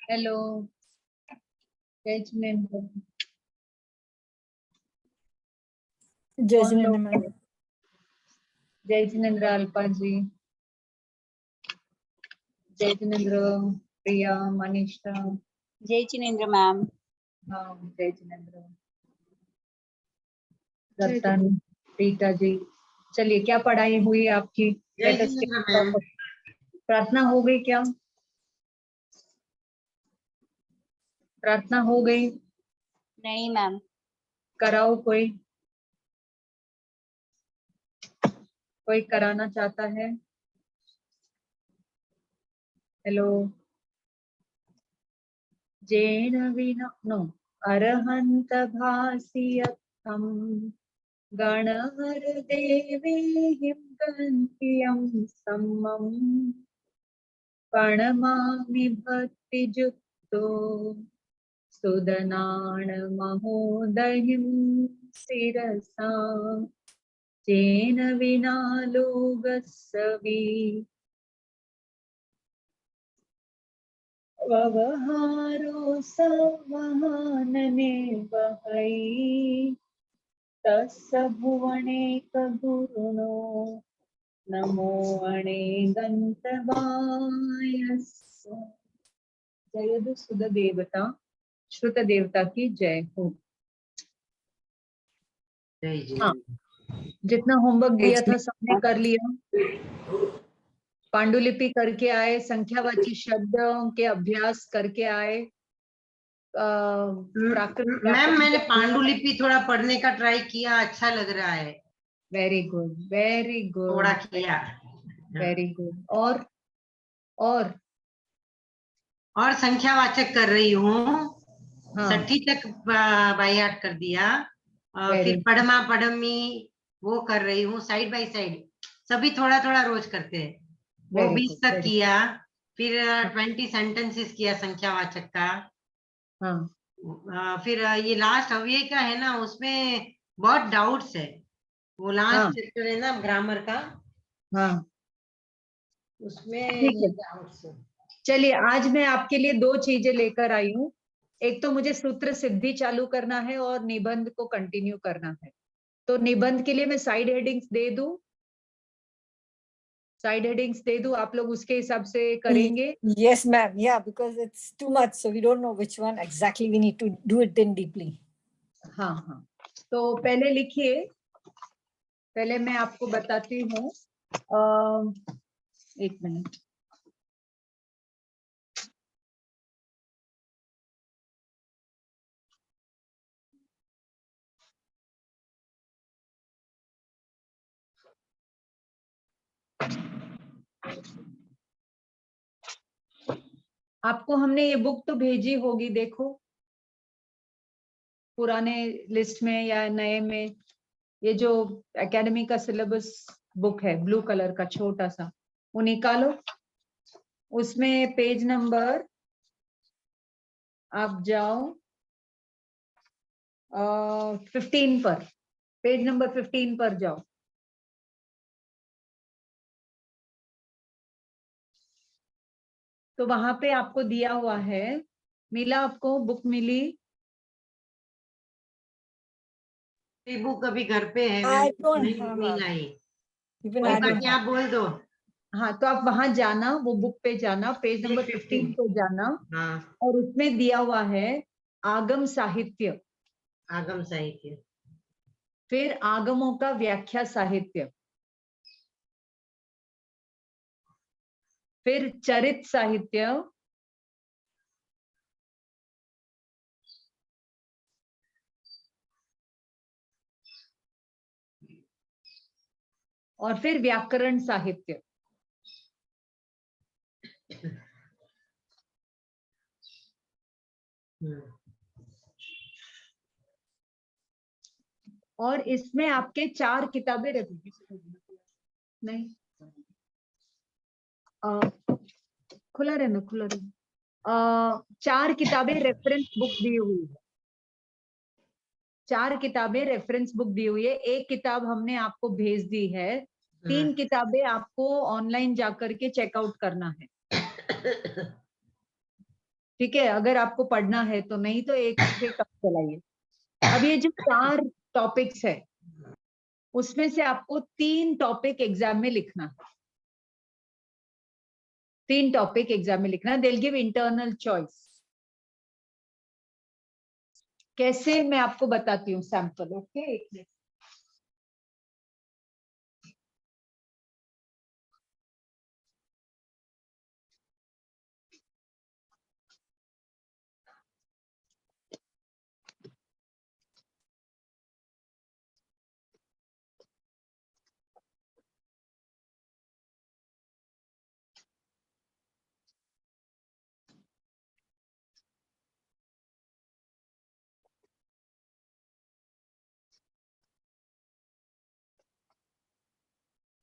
Hello, जय जिनेंद्र। जय कौन जिनेंद्र लोग मैम। हैं? जय जिनेंद्र अल्पा जी, जय जिनेंद्र प्रिया, मनीषा। जय जिनेंद्र मैम। हाँ, जय जिनेंद्र। रतन, रीता जी। चलिए, क्या पढ़ाई हुई आपकी? जय जिनेंद्र मैम। प्रार्थना हो गई क्या? प्रार्थना हो गई? नहीं मैम। कराओ कोई कराना चाहता है? हेलो। जेन विना नो अरहंत भासियत्थम गणहर देवीहिं गन्त्यं सम्मं प्रणमामि भक्तियुक्तो सुदनान महोदयं शिरसा जेन विना लोकस्वी व्यवहारो संवहनने वहै तस्य भुवनेक गुरुणो नमो अणे गंतवाय। जय सुध देवता श्रुत देवता की जय हो। हाँ, जितना होमवर्क दिया था सबने कर लिया? पांडुलिपि करके आए? संख्यावाची शब्दों के अभ्यास करके आए? मैम मैंने पांडुलिपि थोड़ा पढ़ने का ट्राई किया, अच्छा लग रहा है। वेरी गुड, वेरी गुड, थोड़ा किया। Very good. और संख्यावाचक कर रही हूँ। हाँ, 60 तक बाय हार्ट कर दिया। फिर पढ़मा पढ़मी वो कर रही हूँ, साइड बाय साइड सभी थोड़ा थोड़ा रोज करते हैं। वो 20 तक किया। फिर 20 सेंटेंसेस किया संख्यावाचक का। हाँ, फिर ये लास्ट अव्यय का है ना, उसमें बहुत डाउट्स है। वो लास्ट चैप्टर है ना ग्रामर का, हाँ, उसमें ठीक है। डाउट्स है। चलिए, आज मैं आपके लिए दो चीजें लेकर आई हूँ। एक तो मुझे सूत्र सिद्धि चालू करना है और निबंध को कंटिन्यू करना है। तो निबंध के लिए मैं साइड हेडिंग्स दे दूं? साइड हेडिंग्स दे दूं, आप लोग उसके हिसाब से करेंगे? Yes ma'am, yeah, because it's too much, so we don't know which one exactly. We need to do it then deeply. हाँ हाँ, तो पहले लिखिए। पहले मैं आपको बताती हूँ। एक मिनट। आपको हमने ये बुक तो भेजी होगी, देखो पुराने लिस्ट में या नए में। ये जो एकेडमी का सिलेबस बुक है, ब्लू कलर का छोटा सा, वो निकालो। उसमें पेज नंबर आप जाओ 15 पर, पेज नंबर 15 पर जाओ। तो वहां पे आपको दिया हुआ है, मिला आपको? बुक मिली? बुक अभी घर पे है, I don't नहीं लाई। even I don't बाकी आप बोल दो। हाँ, तो आप वहां जाना, वो बुक पे जाना, पेज नंबर 15 पे जाना। हाँ, और उसमें दिया हुआ है आगम साहित्य, आगम साहित्य, फिर आगमों का व्याख्या साहित्य, फिर चरित साहित्य, और फिर व्याकरण साहित्य। और इसमें आपके 4 किताबें नहीं, खुला रहना, खुला रहना। 4 किताबें रेफरेंस बुक दी हुई है। 4 किताबें रेफरेंस बुक दी हुई है। एक किताब हमने आपको भेज दी है। 3 किताबें आपको ऑनलाइन जाकर के चेकआउट करना है। ठीक है, अगर आपको पढ़ना है तो, नहीं तो एक से कम चलाइए। अब ये जो 4 टॉपिक्स है उसमें से आपको 3 टॉपिक एग्जाम में लिखना है। 3 टॉपिक एग्जाम में लिखना, they'll give इंटरनल चॉइस। कैसे, मैं आपको बताती हूँ सैंपल। ओके, एक मिनट।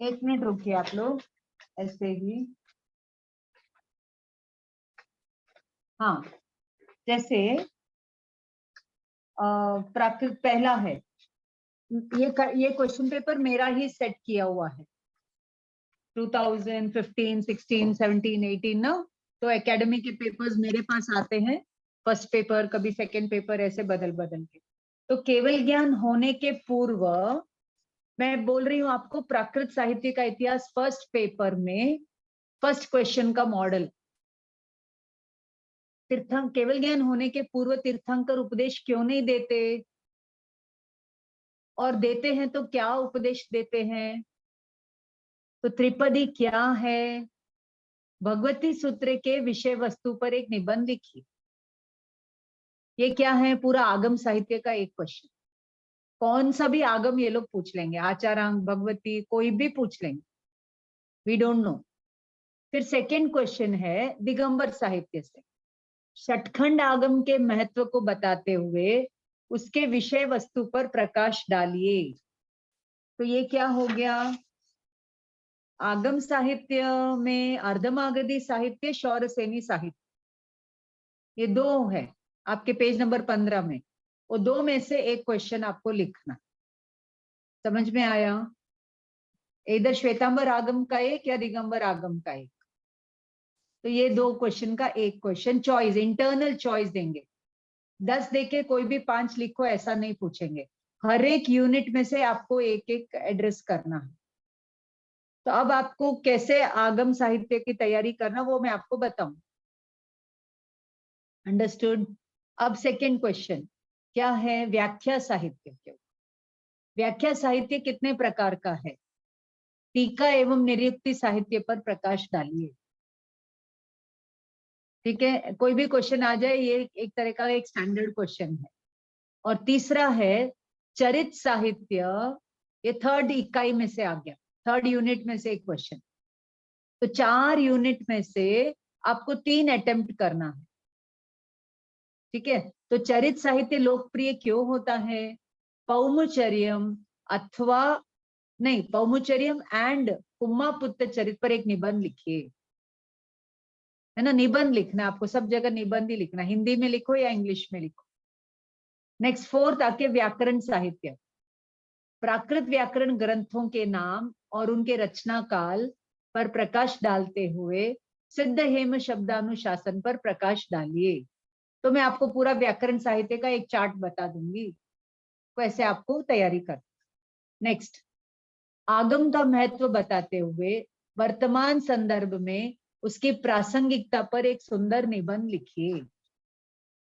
एक मिनट रुकिए आप लोग, ऐसे ही। हाँ, जैसे प्राकृत पहला है, ये क्वेश्चन पेपर मेरा ही सेट किया हुआ है 2015, 16, 17, 18 ना। तो एकेडमी के पेपर्स मेरे पास आते हैं, फर्स्ट पेपर कभी सेकंड पेपर, ऐसे बदल बदल के। तो केवल ज्ञान होने के पूर्व मैं बोल रही हूँ आपको, प्राकृत साहित्य का इतिहास फर्स्ट पेपर में फर्स्ट क्वेश्चन का मॉडल। तीर्थंकर, केवल ज्ञान होने के पूर्व तीर्थंकर उपदेश क्यों नहीं देते, और देते हैं तो क्या उपदेश देते हैं, तो त्रिपदी क्या है, भगवती सूत्र के विषय वस्तु पर एक निबंध लिखिए। ये क्या है, पूरा आगम साहित्य का एक क्वेश्चन। कौन सा भी आगम ये लोग पूछ लेंगे, आचारांग, भगवती, कोई भी पूछ लेंगे, वी डोंट नो। फिर सेकंड क्वेश्चन है दिगंबर साहित्य से, षटखंड आगम के महत्व को बताते हुए उसके विषय वस्तु पर प्रकाश डालिए। तो ये क्या हो गया, आगम साहित्य में अर्धमागधी साहित्य, शौरसेनी साहित्य, ये 2 है आपके पेज नंबर 15 में। वो 2 में से एक क्वेश्चन आपको लिखना। समझ में आया? इधर श्वेतांबर आगम का एक या दिगंबर आगम का एक। तो ये 2 क्वेश्चन का एक क्वेश्चन, चॉइस, इंटरनल चॉइस देंगे। 10 देके कोई भी 5 लिखो ऐसा नहीं पूछेंगे, हर एक यूनिट में से आपको एक एक एड्रेस करना है। तो अब आपको कैसे आगम साहित्य की तैयारी करना वो मैं आपको बताऊं। अंडरस्टूड? अब सेकंड क्वेश्चन क्या है, व्याख्या साहित्य। व्याख्या साहित्य कितने प्रकार का है, टीका एवं निरुक्ति साहित्य पर प्रकाश डालिए। ठीक है, कोई भी क्वेश्चन आ जाए, ये एक तरह का एक स्टैंडर्ड क्वेश्चन है। और तीसरा है चरित साहित्य, ये 3rd इकाई में से आ गया, 3rd यूनिट में से एक क्वेश्चन। तो 4 यूनिट में से आपको 3 अटेम्प्ट करना है। ठीक है, तो चरित साहित्य लोकप्रिय क्यों होता है, पौमुचर्यम अथवा नहीं, पौमुचर्यम एंड कुम्मापुत्र चरित पर एक निबंध लिखिए। है ना, निबंध लिखना आपको, सब जगह निबंध ही लिखना, हिंदी में लिखो या इंग्लिश में लिखो। नेक्स्ट 4th आके व्याकरण साहित्य, प्राकृत व्याकरण ग्रंथों के नाम और उनके रचना काल पर प्रकाश डालते हुए सिद्ध हेम शब्दानुशासन पर प्रकाश डालिए। तो मैं आपको पूरा व्याकरण साहित्य का एक चार्ट बता दूंगी, वैसे आपको तैयारी कर। नेक्स्ट, आगम का महत्व बताते हुए वर्तमान संदर्भ में उसकी प्रासंगिकता पर एक सुंदर निबंध लिखिए।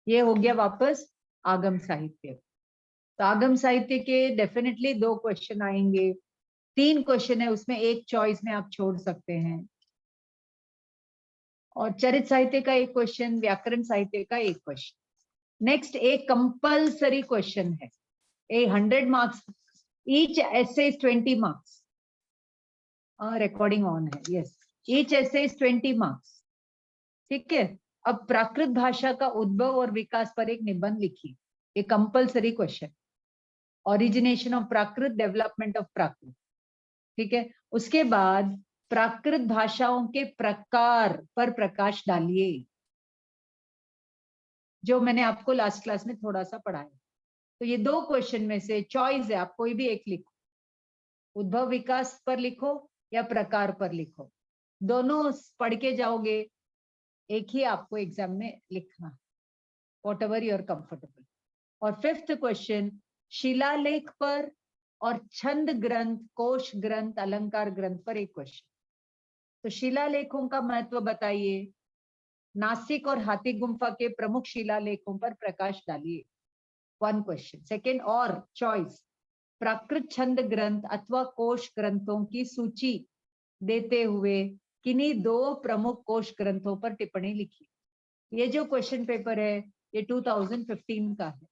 ये हो गया वापस आगम साहित्य। तो आगम साहित्य के डेफिनेटली 2 क्वेश्चन आएंगे, 3 क्वेश्चन है उसमें एक चॉइस में आप छोड़ सकते हैं, और चरित साहित्य का एक क्वेश्चन, व्याकरण साहित्य का एक क्वेश्चन। नेक्स्ट, एक कंपल्सरी क्वेश्चन है, 100 marks, each essay is 20 marks. Recording on है, yes, each essay is 20 marks. ठीक है, अब प्राकृत भाषा का उद्भव और विकास पर एक निबंध लिखिए, ये compulsory question, origination of Prakrit, development of Prakrit. ठीक है, उसके बाद प्राकृत भाषाओं के प्रकार पर प्रकाश डालिए, जो मैंने आपको लास्ट क्लास में थोड़ा सा पढ़ाया। तो ये 2 क्वेश्चन में से चॉइस है, आप कोई भी एक लिखो, उद्भव विकास पर लिखो या प्रकार पर लिखो, दोनों पढ़ के जाओगे, एक ही आपको एग्जाम में लिखना, whatever you are comfortable. और 5th क्वेश्चन, शिलालेख पर और छंद ग्रंथ, कोश ग्रंथ, अलंकार ग्रंथ पर एक क्वेश्चन। तो शिलालेखों का महत्व बताइए, नासिक और हाथी गुम्फा के प्रमुख शिलालेखों पर प्रकाश डालिए, 1 क्वेश्चन। सेकेंड, और चॉइस, प्राकृत छंद ग्रंथ अथवा कोश ग्रंथों की सूची देते हुए किन्हीं 2 प्रमुख कोश ग्रंथों पर टिप्पणी लिखी। ये जो क्वेश्चन पेपर है ये 2015 का है,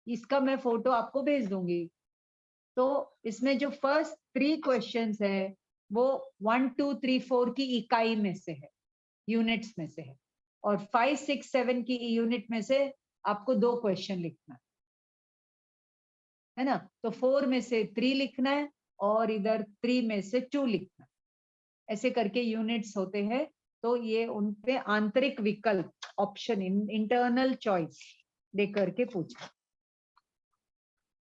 इसका मैं फोटो आपको भेज दूंगी। तो इसमें जो फर्स्ट 3 क्वेश्चंस है वो 1, 2, 3, 4 की इकाई में से है, यूनिट्स में से है, और 5, 6, 7 की यूनिट में से आपको 2 क्वेश्चन लिखना है ना। तो 4 में से 3 लिखना है और इधर 3 में से 2 लिखना है, ऐसे करके यूनिट्स होते हैं। तो ये उनपे आंतरिक विकल्प, ऑप्शन, इंटरनल चॉइस दे करके पूछा।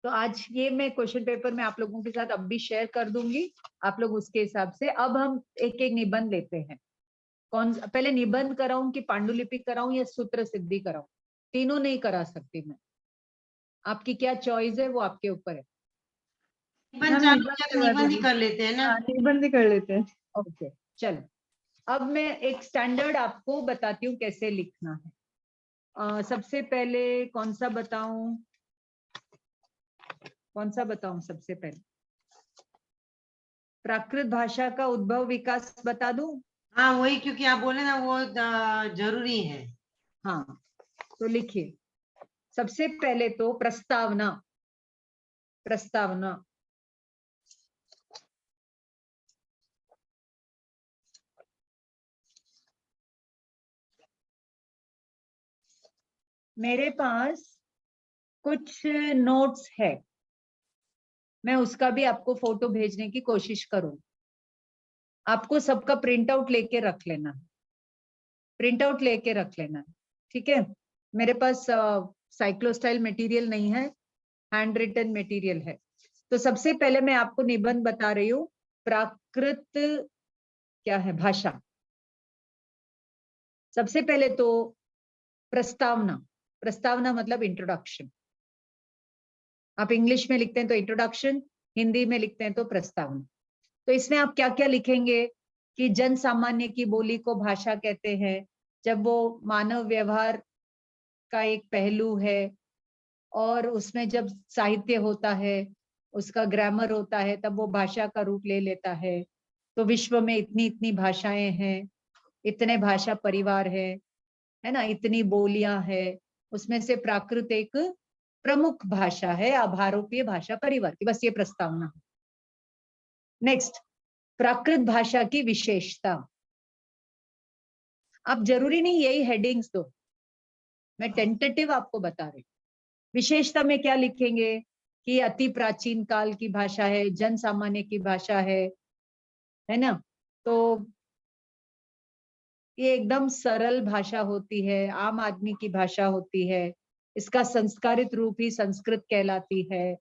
तो आज ये मैं क्वेश्चन पेपर में आप लोगों के साथ अब भी शेयर कर दूंगी, आप लोग उसके हिसाब से। अब हम एक एक निबंध लेते हैं। कौन पहले निबंध कराऊं कि पांडुलिपि कराऊं या सूत्र सिद्धि कराऊं? तीनों नहीं करा सकती मैं, आपकी क्या चॉइस है वो आपके ऊपर है। निबंध ही कर लेते हैं ना, निबंध ही कर लेते हैं। ओके चलो, अब मैं एक स्टैंडर्ड आपको बताती हूँ कैसे लिखना है। सबसे पहले कौन सा बताऊं सबसे पहले? प्राकृत भाषा का उद्भव विकास बता दूं? हाँ वही, क्योंकि आप बोले ना वो जरूरी है। हाँ तो लिखिए, सबसे पहले तो प्रस्तावना। मेरे पास कुछ नोट्स है, मैं उसका भी आपको फोटो भेजने की कोशिश करूं। आपको सबका प्रिंट आउट लेके रख लेना, ठीक है। मेरे पास साइक्लोस्टाइल मटेरियल नहीं है, हैंड रिटन मटेरियल है। तो सबसे पहले मैं आपको निबंध बता रही हूँ, प्राकृत क्या है भाषा। सबसे पहले तो प्रस्तावना मतलब इंट्रोडक्शन। आप इंग्लिश में लिखते हैं तो इंट्रोडक्शन, हिंदी में लिखते हैं तो प्रस्तावना। तो इसमें आप क्या क्या लिखेंगे कि जन सामान्य की बोली को भाषा कहते हैं जब वो मानव व्यवहार का एक पहलू है, और उसमें जब साहित्य होता है, उसका ग्रामर होता है, तब वो भाषा का रूप ले लेता है। तो विश्व में इतनी इतनी भाषाएं हैं, इतने भाषा परिवार है ना, इतनी बोलियां है, उसमें से प्राकृत एक प्रमुख भाषा है आभारोपीय भाषा परिवार की। बस ये प्रस्तावना। नेक्स्ट, प्राकृत भाषा की विशेषता। आप जरूरी नहीं यही हेडिंग्स दो, मैं टेंटेटिव आपको बता रही हूँ। विशेषता में क्या लिखेंगे कि अति प्राचीन काल की भाषा है, जन सामान्य की भाषा है ना। तो ये एकदम सरल भाषा होती है, आम आदमी की भाषा होती है, इसका संस्कारित रूप ही संस्कृत कहलाती है,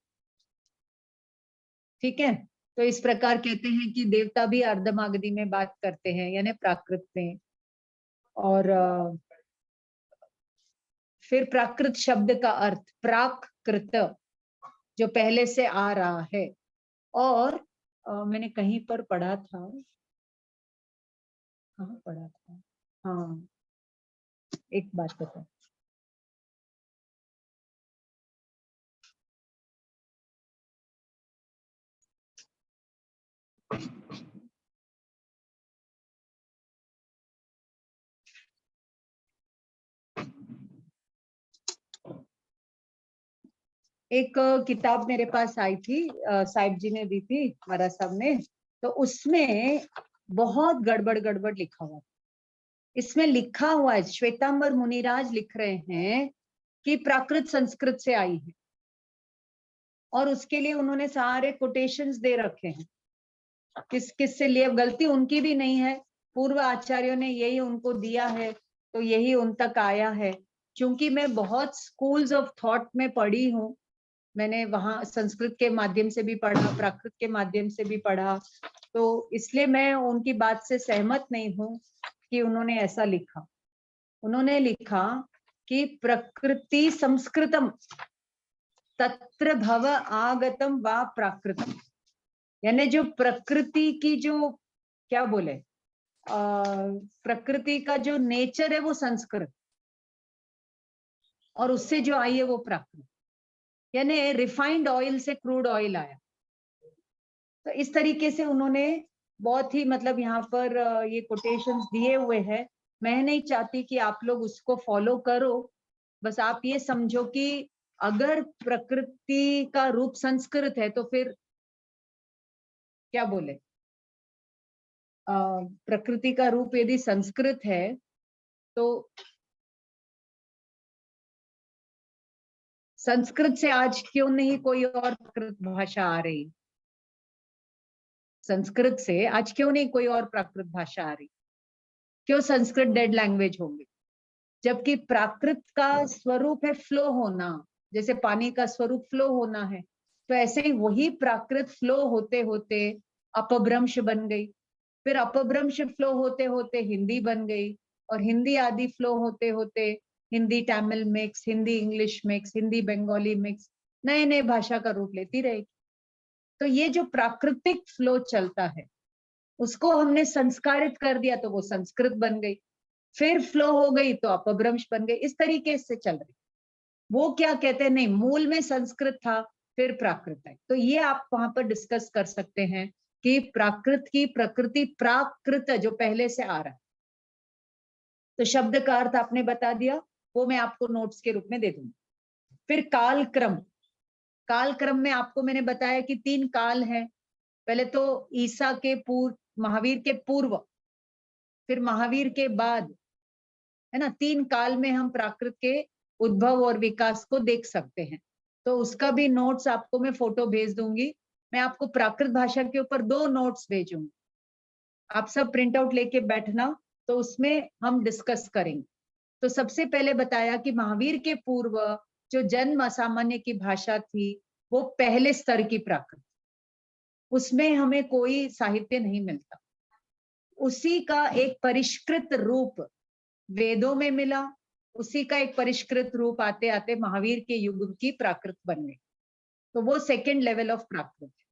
ठीक है। तो इस प्रकार कहते हैं कि देवता भी अर्धमागधी में बात करते हैं, यानी प्राकृत में। और फिर प्राकृत शब्द का अर्थ प्राकृत, जो पहले से आ रहा है। और मैंने कहीं पर पढ़ा था, कहाँ पढ़ा था, हाँ एक बात बता, एक किताब मेरे पास आई थी, साहिब जी ने दी थी, महाराज साहब ने। तो उसमें बहुत गड़बड़ लिखा हुआ, इसमें लिखा हुआ है, श्वेतांबर मुनिराज लिख रहे हैं कि प्राकृत संस्कृत से आई है, और उसके लिए उन्होंने सारे कोटेशंस दे रखे हैं, किस से लिए। गलती उनकी भी नहीं है, पूर्व आचार्यों ने यही उनको दिया है, तो यही उन तक आया है। क्योंकि मैं बहुत स्कूल्स ऑफ थॉट में पढ़ी हूँ, मैंने वहां संस्कृत के माध्यम से भी पढ़ा, प्राकृत के माध्यम से भी पढ़ा, तो इसलिए मैं उनकी बात से सहमत नहीं हूँ कि उन्होंने ऐसा लिखा, उन्होंने लिखा कि प्रकृति संस्कृतम तत्र भव आगतम वा प्राकृतम, यानी जो प्रकृति की जो क्या बोले प्रकृति का जो नेचर है वो संस्कृत, और उससे जो आई है वो प्राकृत, यानी रिफाइंड ऑयल से क्रूड ऑयल आया। तो इस तरीके से उन्होंने बहुत ही मतलब यहाँ पर ये कोटेशंस दिए हुए हैं। मैं नहीं चाहती कि आप लोग उसको फॉलो करो, बस आप ये समझो कि अगर प्रकृति का रूप संस्कृत है तो फिर क्या बोले प्रकृति का रूप यदि संस्कृत है तो संस्कृत से आज क्यों नहीं कोई और प्राकृत भाषा आ रही, संस्कृत से आज क्यों नहीं कोई और प्राकृत भाषा आ रही, क्यों संस्कृत डेड लैंग्वेज होंगी, जबकि प्राकृत का स्वरूप है फ्लो होना, जैसे पानी का स्वरूप फ्लो होना है, तो ऐसे ही वही प्राकृत फ्लो होते होते अपभ्रंश बन गई, फिर अपभ्रंश फ्लो होते होते हिंदी बन गई, और हिंदी आदि फ्लो होते होते Hindi Tamil mix, Hindi English mix, Hindi Bengali mix, नए नए भाषा का रूप लेती रहेगी। तो ये जो प्राकृतिक फ्लो चलता है उसको हमने संस्कारित कर दिया तो वो संस्कृत बन गई, फिर फ्लो हो गई तो अपभ्रंश बन गई, इस तरीके से चल रही। वो क्या कहते हैं, नहीं मूल में संस्कृत था फिर प्राकृत है। तो ये आप वहां पर डिस्कस कर सकते हैं कि प्राकृत की प्रकृति प्राकृत जो पहले से आ रहा है। तो शब्द का अर्थ आपने बता दिया, वो मैं आपको नोट्स के रूप में दे दूंगी। फिर कालक्रम, कालक्रम में आपको मैंने बताया कि 3 काल है, पहले तो ईसा के पूर्व, महावीर के पूर्व, फिर महावीर के बाद, है ना। 3 काल में हम प्राकृत के उद्भव और विकास को देख सकते हैं। तो उसका भी नोट्स आपको मैं फोटो भेज दूंगी। मैं आपको प्राकृत भाषा के ऊपर 2 नोट्स भेजूंगी, आप सब प्रिंट आउट लेके बैठना, तो उसमें हम डिस्कस करेंगे। तो सबसे पहले बताया कि महावीर के पूर्व जो जन्म असामान्य की भाषा थी वो पहले स्तर की प्राकृत, उसमें हमें कोई साहित्य नहीं मिलता, उसी का एक परिष्कृत रूप वेदों में मिला, उसी का एक परिष्कृत रूप आते आते महावीर के युग की प्राकृत बन गई। तो वो सेकेंड लेवल ऑफ प्राकृत है,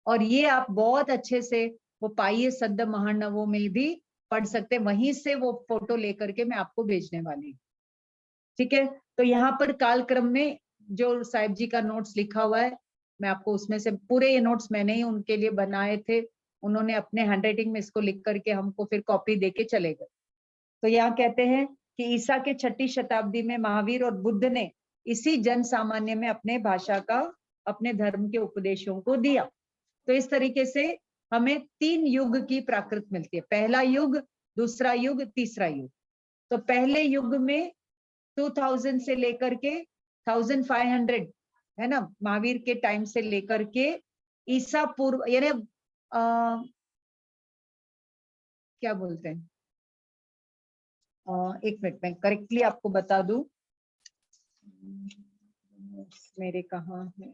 और ये आप बहुत अच्छे से वो पाइये सद्द महानवों में भी पढ़ सकते हैं, वहीं से वो फोटो लेकर के मैं आपको भेजने वाली हूँ, ठीक है। तो यहाँ पर कालक्रम में जो साहिब जी का नोट्स लिखा हुआ है, मैं आपको उसमें से पूरे ये नोट्स मैंने ही उनके लिए बनाए थे, उन्होंने अपने हैंडराइटिंग में इसको लिख करके हमको फिर कॉपी देके चले गए। तो यहाँ कहते हैं कि ईसा के 6ठी शताब्दी में महावीर और बुद्ध ने इसी जन सामान्य में अपने भाषा का, अपने धर्म के उपदेशों को दिया। तो इस तरीके से हमें 3 युग की प्राकृत मिलती है, पहला युग, दूसरा युग, तीसरा युग। तो पहले युग में 2000 से लेकर के 1500, है ना, महावीर के टाइम से लेकर के ईसा पूर्व, यानी क्या बोलते हैं, एक मिनट में करेक्टली आपको बता दूं, मेरे कहाँ है,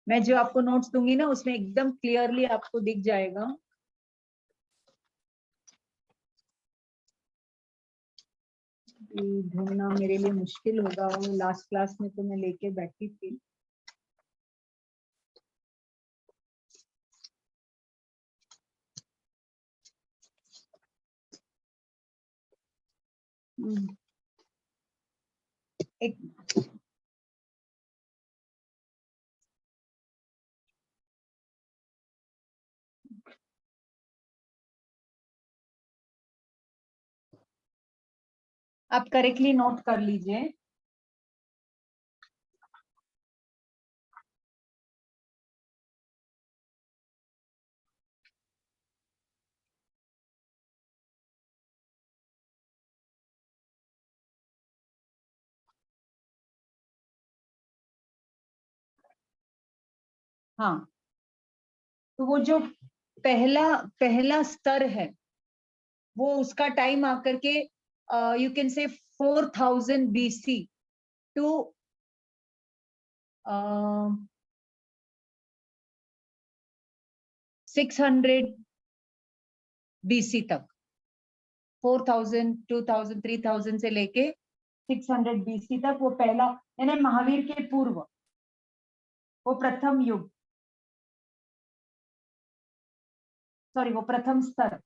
मैं जो आपको नोट्स दूंगी ना उसमें एकदम क्लियरली आपको दिख जाएगा। ढूंढना मेरे लिए मुश्किल होगा, लास्ट क्लास में तो मैं लेके बैठी थी। एक आप करेक्टली नोट कर लीजिए। हाँ, तो वो जो पहला स्तर है वो उसका टाइम आकर के you can say 4000 BC to 600 BC तक, 4000, 2000, 3000 से लेके 600 BC तक, वो पहला यानी महावीर के पूर्व, वो प्रथम युग, सॉरी वो प्रथम स्तर।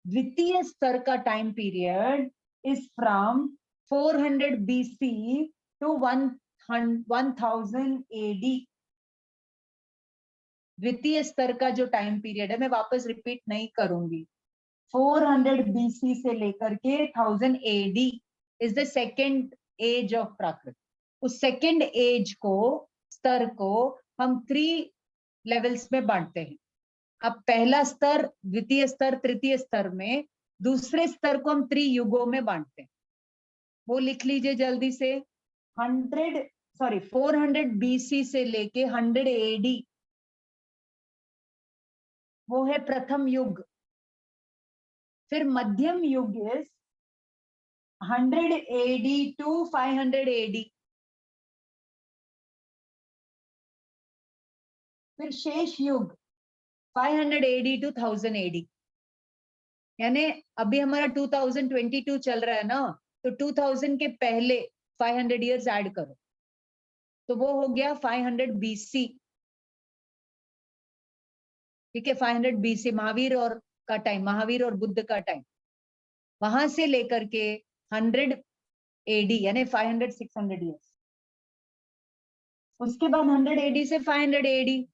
द्वितीय स्तर का time period is from 400 BC to 1000 AD। द्वितीय स्तर का जो टाइम पीरियड है, मैं वापस रिपीट नहीं करूंगी, 400 BC से लेकर के 1000 AD is the second age of Prakrit. उस सेकेंड एज को, स्तर को हम 3 लेवल्स में बांटते हैं। अब पहला स्तर, द्वितीय स्तर, तृतीय स्तर में दूसरे स्तर को हम 3 युगों में बांटते हैं। वो लिख लीजिए जल्दी से। 400 BC से लेके 100 AD, वो है प्रथम युग। फिर मध्यम युग इज 100 AD टू 500 AD। फिर शेष युग 500 AD टू 1000 AD। यानी अभी हमारा 2022 चल रहा है ना, तो 2000 के पहले 500 इयर्स ऐड करो, तो वो हो गया 500 BC। ठीक है, 500 BC महावीर और का टाइम, महावीर और बुद्ध का टाइम। वहां से लेकर के 100 AD यानी 500 600 इयर्स। उसके बाद 100 AD से 500 AD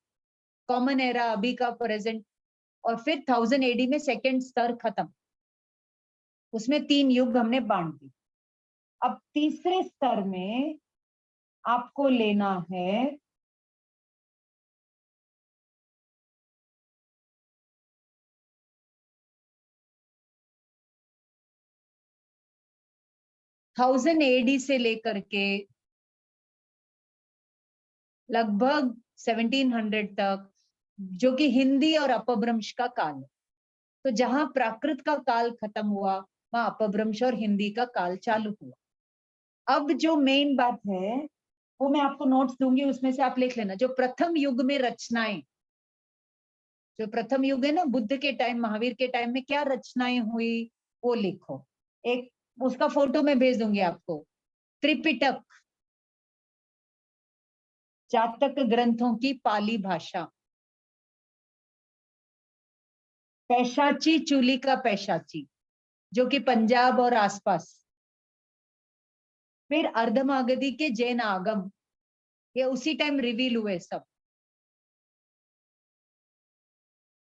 कॉमन एरा, अभी का प्रेजेंट। और फिर 1000 AD में सेकेंड स्तर खत्म। उसमें 3 युग हमने बांट दी। अब तीसरे स्तर में आपको लेना है थाउजेंड AD से लेकर के लगभग 1700 तक, जो कि हिंदी और अपभ्रंश का काल है। तो जहां प्राकृत का काल खत्म हुआ, वहां अपभ्रंश और हिंदी का काल चालू हुआ। अब जो मेन बात है वो मैं आपको नोट्स दूंगी, उसमें से आप लिख लेना। जो प्रथम युग में रचनाएं, जो प्रथम युग है ना, बुद्ध के टाइम, महावीर के टाइम में क्या रचनाएं हुई वो लिखो। एक उसका फोटो मैं भेज दूंगी आपको। त्रिपिटक, जातक ग्रंथों की पाली भाषा। पैशाची चूली का पैशाची, जो कि पंजाब और आसपास। फिर अर्धमागधी के जैन आगम, ये उसी टाइम रिवील हुए सब।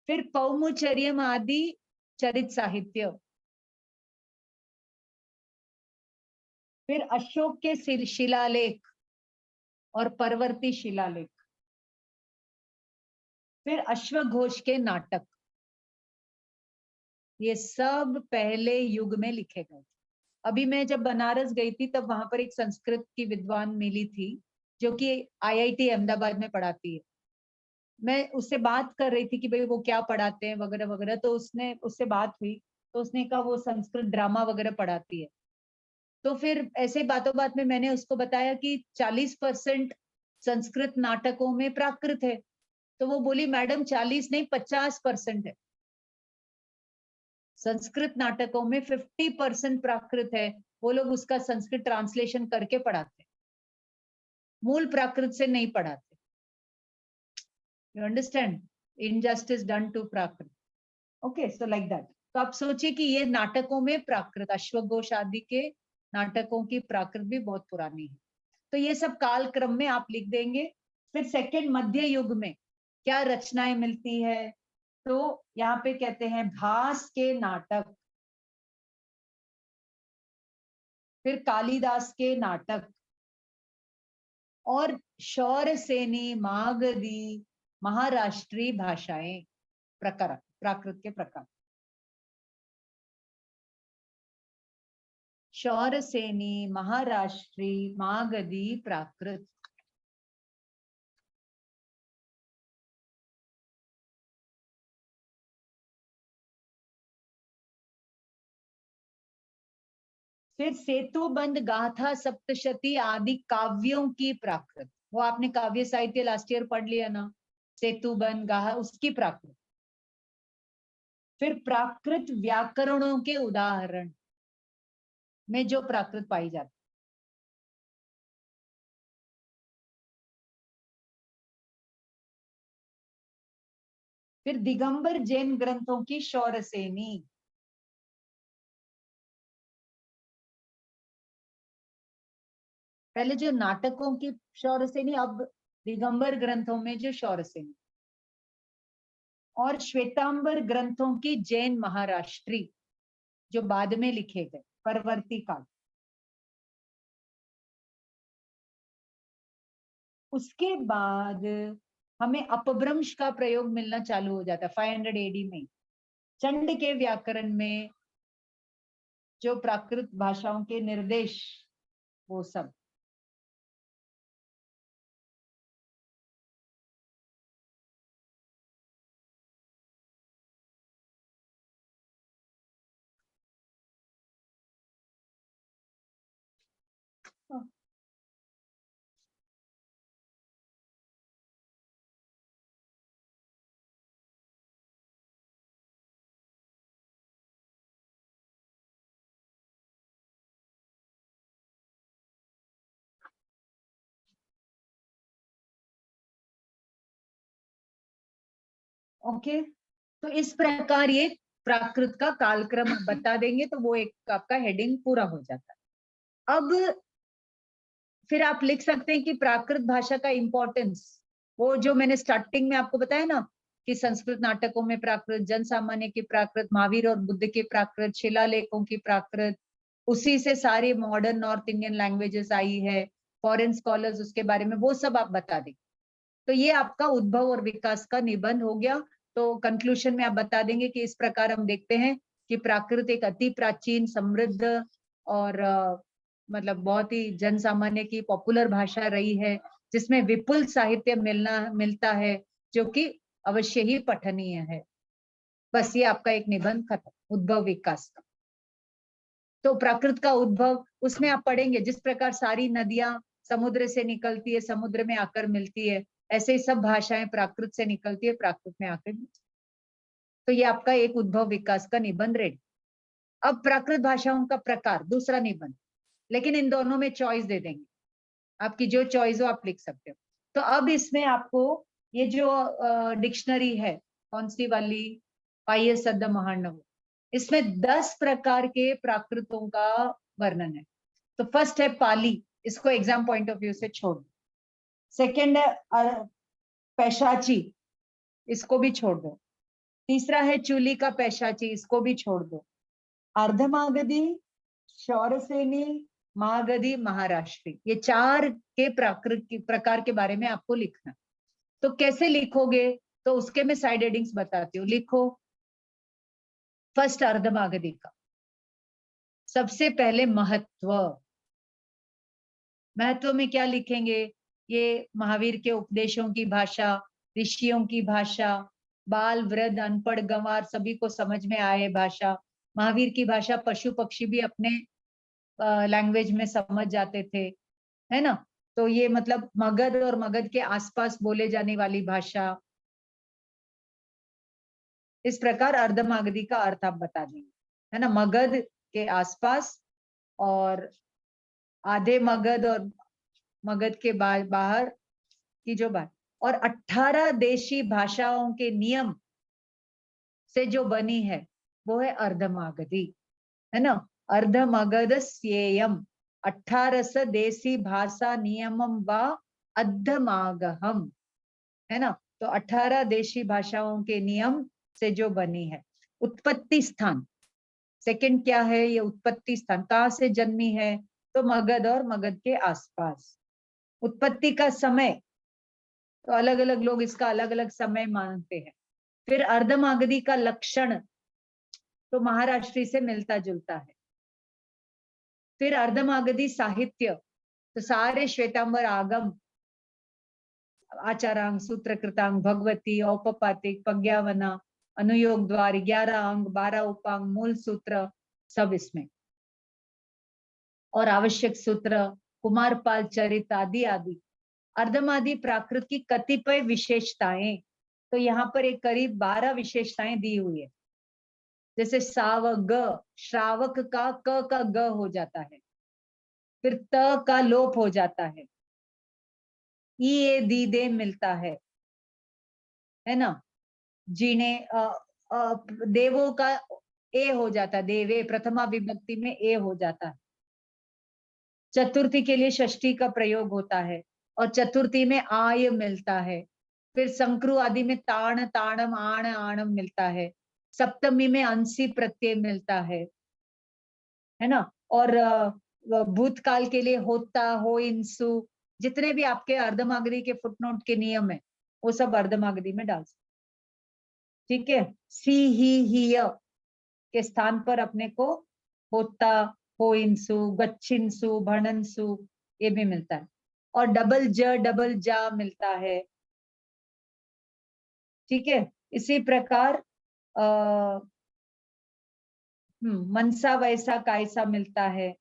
फिर पौमुचर्यम आदि चरित साहित्य। फिर अशोक के शिलालेख और परवर्ती शिलालेख। फिर अश्वघोष के नाटक। ये सब पहले युग में लिखे गए। अभी मैं जब बनारस गई थी तब वहां पर एक संस्कृत की विद्वान मिली थी, जो कि IIT अहमदाबाद में पढ़ाती है। मैं उससे बात कर रही थी कि भाई वो क्या पढ़ाते हैं वगैरह वगैरह, तो उससे बात हुई, तो उसने कहा वो संस्कृत ड्रामा वगैरह पढ़ाती है। तो फिर ऐसे बातों बात में मैंने उसको बताया कि 40% संस्कृत नाटकों में प्राकृत है। तो वो बोली मैडम 40 नहीं 50% है। संस्कृत नाटकों में 50% प्राकृत है। वो लोग उसका संस्कृत ट्रांसलेशन करके पढ़ाते, मूल प्राकृत से नहीं पढ़ाते। You understand? Injustice done to Prakrit. Okay, so like that. तो आप सोचिए कि ये नाटकों में प्राकृत, अश्वघोष आदि के नाटकों की प्राकृत भी बहुत पुरानी है। तो ये सब काल क्रम में आप लिख देंगे। फिर सेकेंड मध्य युग में क्या रचनाएं मिलती है, तो यहाँ पे कहते हैं भास के नाटक। फिर कालिदास के नाटक और शौरसेनी, मागधी, महाराष्ट्री भाषाएं, प्रकार, प्राकृत के प्रकार। शौरसेनी, महाराष्ट्री, मागधी, प्राकृत। फिर सेतुबंध, गाथा, सप्तशती आदि काव्यों की प्राकृत। वो आपने काव्य साहित्य लास्ट ईयर पढ़ लिया ना, सेतुबंध, गाथा, उसकी प्राकृत। फिर प्राकृत व्याकरणों के उदाहरण में जो प्राकृत पाई जाती, फिर दिगंबर जैन ग्रंथों की शौरसेनी, पहले जो नाटकों की शौरसेनी, अब दिगंबर ग्रंथों में जो शौरसेनी, और श्वेतांबर ग्रंथों की जैन महाराष्ट्री जो बाद में लिखे गए परवर्ती काल। उसके बाद हमें अपभ्रंश का प्रयोग मिलना चालू हो जाता है 500 एडी में। चंड के व्याकरण में जो प्राकृत भाषाओं के निर्देश, वो सब। ओके, तो इस प्रकार ये प्राकृत का कालक्रम बता देंगे तो वो एक आपका हेडिंग पूरा हो जाता है। अब फिर आप लिख सकते हैं कि प्राकृत भाषा का इंपॉर्टेंस, वो जो मैंने स्टार्टिंग में आपको बताया ना कि संस्कृत नाटकों में प्राकृत, जन सामान्य की प्राकृत, महावीर और बुद्ध की प्राकृत, शिलालेखों की प्राकृत, उसी से सारी मॉडर्न नॉर्थ इंडियन लैंग्वेजेस आई है, फॉरेन स्कॉलर्स उसके बारे में, वो सब आप बता देंगे। तो ये आपका उद्भव और विकास का निबंध हो गया। तो कंक्लूजन में आप बता देंगे कि इस प्रकार हम देखते हैं कि प्राकृत एक अति प्राचीन, समृद्ध और मतलब बहुत ही जन सामान्य की पॉपुलर भाषा रही है, जिसमें विपुल साहित्य मिलता है, जो कि अवश्य ही पठनीय है। बस ये आपका एक निबंध खत्म, उद्भव विकास का। तो प्राकृत का उद्भव, उसमें आप पढ़ेंगे जिस प्रकार सारी नदियां समुद्र से निकलती है, समुद्र में आकर मिलती है, ऐसे ही सब भाषाएं प्राकृत से निकलती है, प्राकृत में आकर मिलती है। तो ये आपका एक उद्भव विकास का निबंध रेडी। अब प्राकृत भाषाओं का प्रकार, दूसरा निबंध, लेकिन इन दोनों में चॉइस दे देंगे, आपकी जो चॉइस हो आप लिख सकते हो। तो अब इसमें आपको ये जो डिक्शनरी है, कौन सी वाली, पाइये सद्द महार्णव, इसमें 10 प्रकार के प्राकृतों का वर्णन है। तो फर्स्ट है पाली, इसको एग्जाम पॉइंट ऑफ व्यू से छोड़ दो। सेकेंड है पैशाची, इसको भी छोड़ दो। तीसरा है चूली का पैशाची, इसको भी छोड़ दो। अर्धमागधी, शौरसेनी, मागधी, महाराष्ट्री, ये 4 के प्राकृत प्रकार के बारे में आपको लिखना। तो कैसे लिखोगे, तो उसके मैं साइड हेडिंग्स बताती हूँ। लिखो फर्स्ट अर्धमागधी का, सबसे पहले महत्व। महत्व में क्या लिखेंगे, ये महावीर के उपदेशों की भाषा, ऋषियों की भाषा, बाल वृद्ध अनपढ़ गंवार सभी को समझ में आए भाषा। महावीर की भाषा पशु पक्षी भी अपने लैंग्वेज में समझ जाते थे, है ना। तो ये मतलब मगध और मगध के आसपास बोले जाने वाली भाषा। इस प्रकार अर्धमागधी का अर्थ आप बता देंगे, है ना, मगध के आसपास और आधे मगध और मगध के बाहर की जो बात, और 18 देशी भाषाओं के नियम से जो बनी है वो है अर्धमागधी, है ना। अर्धमगधस्येयम् 18 देशी भाषा नियमम व अद्धमागहम, है ना। तो 18 देशी भाषाओं के नियम से जो बनी है। उत्पत्ति स्थान, सेकंड क्या है, ये उत्पत्ति स्थान कहाँ से जन्मी है, तो मगध और मगध के आसपास। उत्पत्ति का समय, तो अलग अलग लोग इसका अलग अलग समय मानते हैं। फिर अर्धमागधी का लक्षण, तो महाराष्ट्री से मिलता जुलता है। फिर अर्धमागधी साहित्य, तो सारे श्वेतांबर आगम, आचारांग, सूत्रकृतांग, भगवती, औपपातिक, प्रज्ञावना, अनुयोग द्वार, 11 अंग, 12 उपांग, मूल सूत्र, सब इसमें, और आवश्यक सूत्र, कुमारपाल चरित आदि आदि। अर्धमागधी प्राकृत की कतिपय विशेषताएं, तो यहाँ पर एक करीब 12 विशेषताएं दी हुई है। जैसे साव ग, श्रावक का क का ग हो जाता है, फिर त का लोप हो जाता है, ई ए दी दे मिलता है ना। जीने देवों का ए हो जाता है, देवे प्रथमा विभक्ति में ए हो जाता है। चतुर्थी के लिए षष्ठी का प्रयोग होता है और चतुर्थी में आय मिलता है। फिर संक्रू आदि में ताण ताणम आण आणम मिलता है। सप्तमी में अंसी प्रत्यय मिलता है ना। और भूतकाल के लिए होता, हो, इंसु, जितने भी आपके अर्धमागधी के फुटनोट के नियम है वो सब अर्धमागधी में डाल सकते, ठीक है। सी ही य के स्थान पर अपने को होता, हो, इंसु, गच्छिंसु, भणंसु ये भी मिलता है। और डबल ज डबल जा मिलता है, ठीक है। इसी प्रकार मनसा वैसा कायसा मिलता है।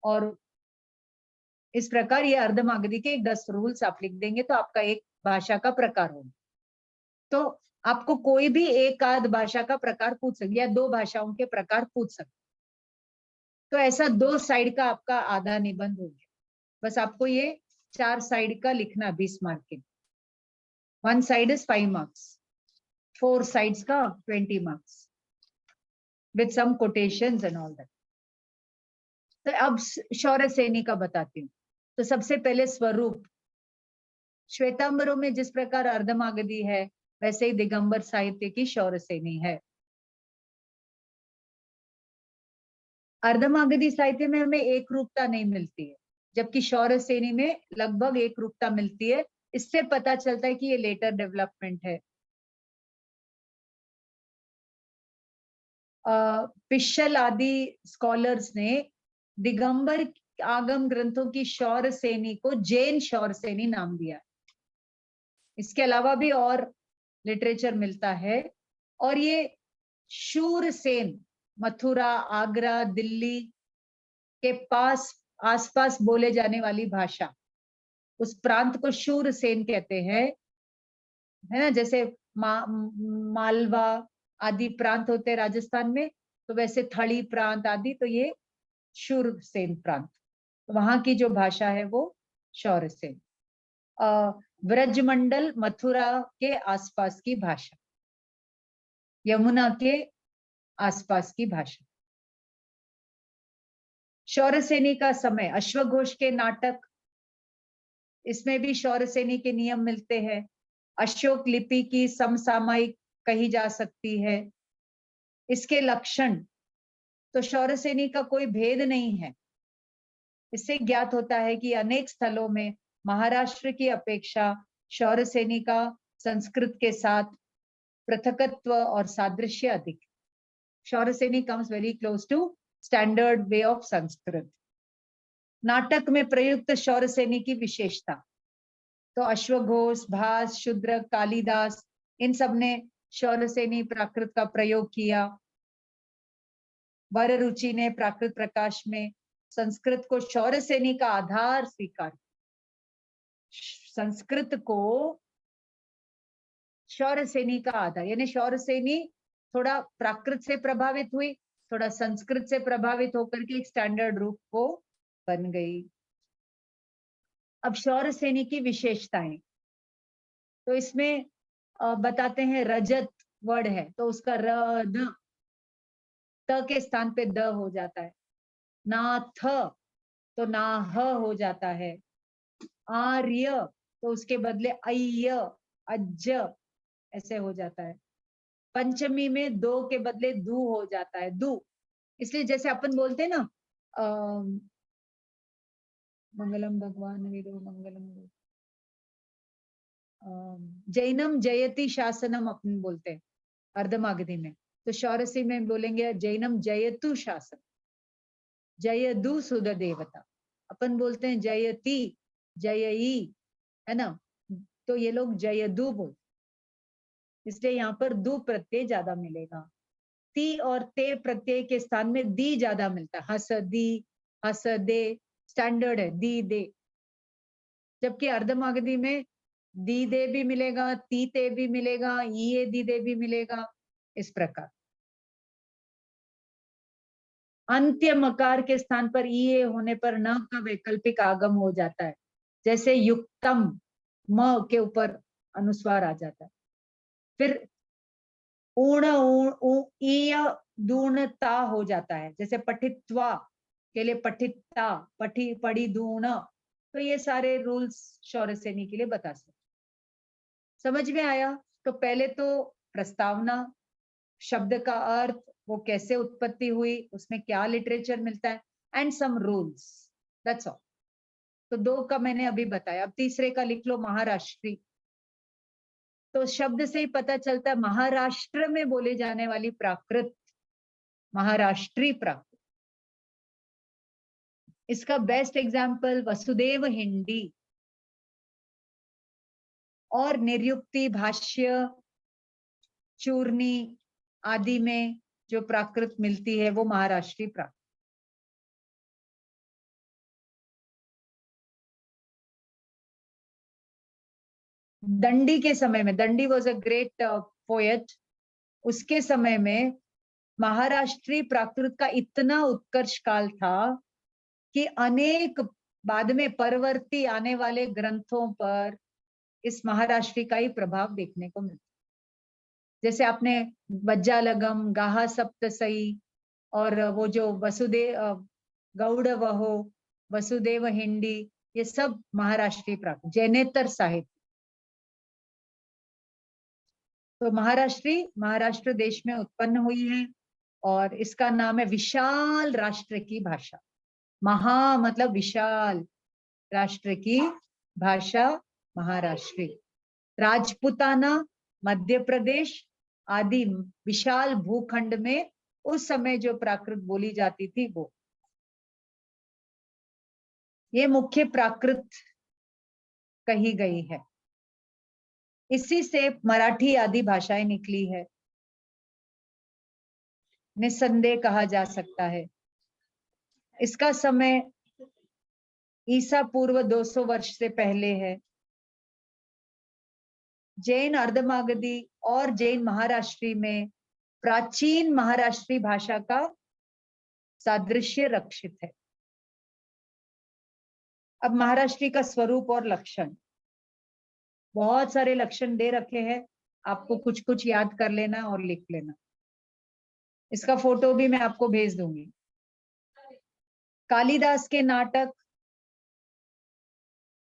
और इस प्रकार ये अर्धमागधी के 10 रूल्स आप लिख देंगे तो आपका एक भाषा का प्रकार होगा। तो आपको कोई भी एक आध भाषा का प्रकार पूछ सकते या 2 भाषाओं के प्रकार पूछ सकते, तो ऐसा 2 साइड का आपका आधा निबंध हो गया। बस आपको ये 4 साइड का लिखना 20 मार्क के। 1 साइड इज 5 मार्क्स, 4 साइड्स का 20 marks with some quotations and all that. तो अब शौर्य सैनी का बताती हूँ। तो सबसे पहले स्वरूप, श्वेतांबरों में जिस प्रकार अर्धमागधी है वैसे ही दिगंबर साहित्य की शौर्य सैनी है। अर्धमागधी साहित्य में हमें एक रूपता नहीं मिलती है, जबकि शौर्य सैनी में लगभग एक रूपता मिलती है। इससे पता चलता है कि ये लेटर डेवलपमेंट है। पिशल आदि स्कॉलर्स ने दिगंबर आगम ग्रंथों की शौर्य सैनी को जैन शौर्य सैनी नाम दिया। इसके अलावा भी और लिटरेचर मिलता है। और ये शूरसेन मथुरा, आगरा, दिल्ली के पास आसपास बोले जाने वाली भाषा, उस प्रांत को शूरसेन कहते हैं, है ना। जैसे मालवा आदि प्रांत होते हैं राजस्थान में, तो वैसे थड़ी प्रांत आदि, तो ये शूरसेन प्रांत, वहां की जो भाषा है वो शौरसेन। ब्रजमंडल मथुरा के आसपास की भाषा, यमुना के आसपास की भाषा। शौरसेनी का समय, अश्वघोष के नाटक, इसमें भी शौरसेनी के नियम मिलते हैं। अशोक लिपि की समसामयिक कही जा सकती है। इसके लक्षण, तो शौरसेनी का कोई भेद नहीं है। इससे ज्ञात होता है कि अनेक स्थलों में महाराष्ट्र की अपेक्षा शौरसेनी का संस्कृत के साथ पृथकत्व और सादृश्य अधिक। Shauraseni comes very close to standard way of Sanskrit. नाटक में प्रयुक्त शौरसेनी की विशेषता, तो अश्वघोष, भास, शूद्रक, कालिदास, इन सब ने शौरसेनी प्राकृत का प्रयोग किया। वररुचि ने प्राकृत प्रकाश में संस्कृत को शौरसेनी का आधार स्वीकार, संस्कृत को शौरसेनी का आधार, यानी शौरसेनी थोड़ा प्राकृत से प्रभावित हुई, थोड़ा संस्कृत से प्रभावित होकर के एक स्टैंडर्ड रूप को बन गई। अब शौरसेनी की विशेषताएं, तो इसमें बताते हैं रजत वर्ड है तो उसका र न त के स्थान पे द हो जाता है। नाथ तो नाह हो जाता है। आर्य तो उसके बदले अय्य, अज्ज ऐसे हो जाता है। पंचमी में दो के बदले दू हो जाता है, दू। इसलिए जैसे अपन बोलते हैं ना मंगलम भगवान वीरो मंगलम, जैनम जयति शासनम अपन बोलते हैं अर्धमागधी में, तो शौरसी में बोलेंगे जैनम जयतु शासन, जयदु सुद देवता। अपन बोलते हैं जयति, जयई, है ना, तो ये लोग जयदु बोलते, इसलिए यहाँ पर दु प्रत्यय ज्यादा मिलेगा। ती और ते प्रत्यय के स्थान में दी ज्यादा मिलता है। हस दी, हस दे स्टैंडर्ड है, दी दे। जबकि अर्धमागधी में दी दे भी मिलेगा, ती ते भी मिलेगा, ये दी दे भी मिलेगा, इस प्रकार। अंत्य मकार के स्थान पर ईए होने पर न का वैकल्पिक आगम हो जाता है, जैसे युक्तम म के ऊपर अनुस्वार आ जाता है। फिर ऊण ईय दूणता हो जाता है, जैसे पठित्वा के लिए पठिता, पठी पढ़ी दूण। तो ये सारे रूल्स शौरसेनी के लिए बता सकते। समझ में आया? तो पहले तो प्रस्तावना, शब्द का अर्थ, वो कैसे उत्पत्ति हुई, उसमें क्या लिटरेचर मिलता है, and some rules, that's all. तो 2 का मैंने अभी बताया। अब तीसरे का लिख लो, महाराष्ट्री। तो शब्द से ही पता चलता है महाराष्ट्र में बोले जाने वाली प्राकृत महाराष्ट्री प्राकृत। इसका बेस्ट एग्जाम्पल वसुदेव हिंदी और निर्युक्ति, भाष्य, चूर्णी आदि में जो प्राकृत मिलती है वो महाराष्ट्री प्राकृत। दंडी के समय में, दंडी वॉज अ ग्रेट पोएट, उसके समय में महाराष्ट्री प्राकृत का इतना उत्कर्ष काल था कि अनेक बाद में परवर्ती आने वाले ग्रंथों पर इस महाराष्ट्री का ही प्रभाव देखने को मिलता। जैसे आपने वज्जालगम, गाहा सप्तसई और वो जो गौड़ वहो, वसुदेव हिंदी, ये सब महाराष्ट्री प्राकृत, जैनेतर साहित्य। तो महाराष्ट्री महाराष्ट्र देश में उत्पन्न हुई है और इसका नाम है विशाल राष्ट्र की भाषा। महा मतलब विशाल, राष्ट्र की भाषा महाराष्ट्री। राजपुताना, मध्य प्रदेश आदि विशाल भूखंड में उस समय जो प्राकृत बोली जाती थी वो, ये मुख्य प्राकृत कही गई है। इसी से मराठी आदि भाषाएं निकली है, निस्संदेह कहा जा सकता है। इसका समय ईसा पूर्व 200 वर्ष से पहले है। जैन अर्धमागधी और जैन महाराष्ट्री में प्राचीन महाराष्ट्री भाषा का सादृश्य रक्षित है। अब महाराष्ट्री का स्वरूप और लक्षण, बहुत सारे लक्षण दे रखे हैं, आपको कुछ कुछ याद कर लेना और लिख लेना। इसका फोटो भी मैं आपको भेज दूंगी। कालिदास के नाटक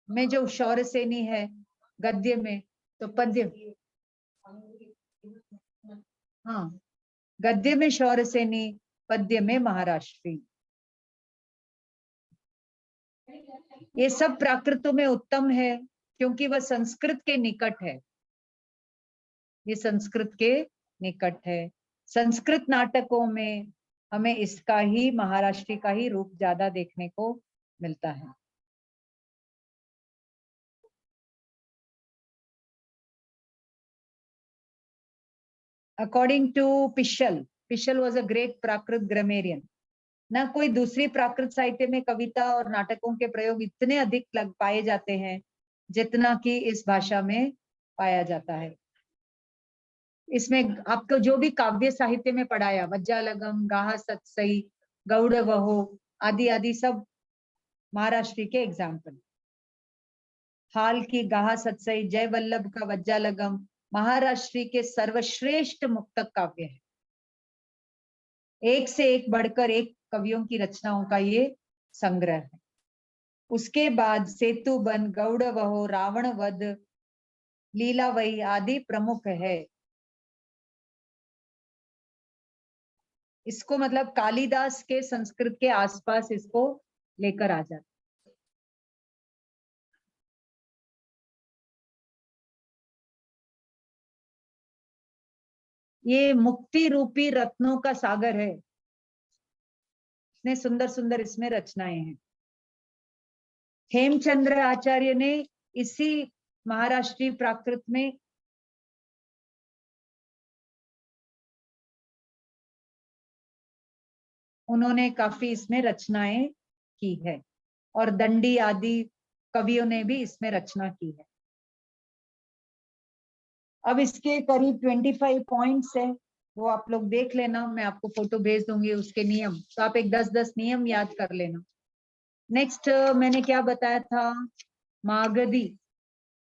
में जो शौरसेनी है गद्य में, तो पद्य, हाँ, गद्य में शौरसेनी, पद्य में महाराष्ट्री। ये सब प्राकृतों में उत्तम है क्योंकि वह संस्कृत के निकट है। ये संस्कृत के निकट है। संस्कृत नाटकों में हमें इसका ही, महाराष्ट्री का ही रूप ज्यादा देखने को मिलता है। According to Pischel was a great Prakrit grammarian. ना कोई दूसरी प्राकृत साहित्य में कविता और नाटकों के प्रयोग इतने अधिक पाए जाते हैं जितना कि इस भाषा में पाया जाता है। इसमें आपको जो भी काव्य साहित्य में पढ़ाया, वज्जालगम, गाहा सत्सई, गौड़ वहो आदि आदि सब महाराष्ट्री के एग्जाम्पल। हाल की गाहा सत्सई, जय वल्लभ का वज्जालगम महाराष्ट्री के सर्वश्रेष्ठ मुक्तक काव्य है। एक से एक बढ़कर एक कवियों की रचनाओं का ये संग्रह है। उसके बाद सेतुबन, गौड़ वहो, रावण वध, लीलावही आदि प्रमुख है। इसको मतलब कालिदास के संस्कृत के आसपास इसको लेकर आ जाता। ये मुक्ति रूपी रत्नों का सागर है। इतने सुंदर सुंदर इसमें रचनाएं हैं। हेमचंद्र आचार्य ने इसी महाराष्ट्री प्राकृत में उन्होंने काफी इसमें रचनाएं की है और दंडी आदि कवियों ने भी इसमें रचना की है। अब इसके करीब 25 पॉइंट्स है। वो आप लोग देख लेना, मैं आपको फोटो भेज दूंगी उसके नियम, तो आप एक 10-10 नियम याद कर लेना। नेक्स्ट मैंने क्या बताया था, मागधी,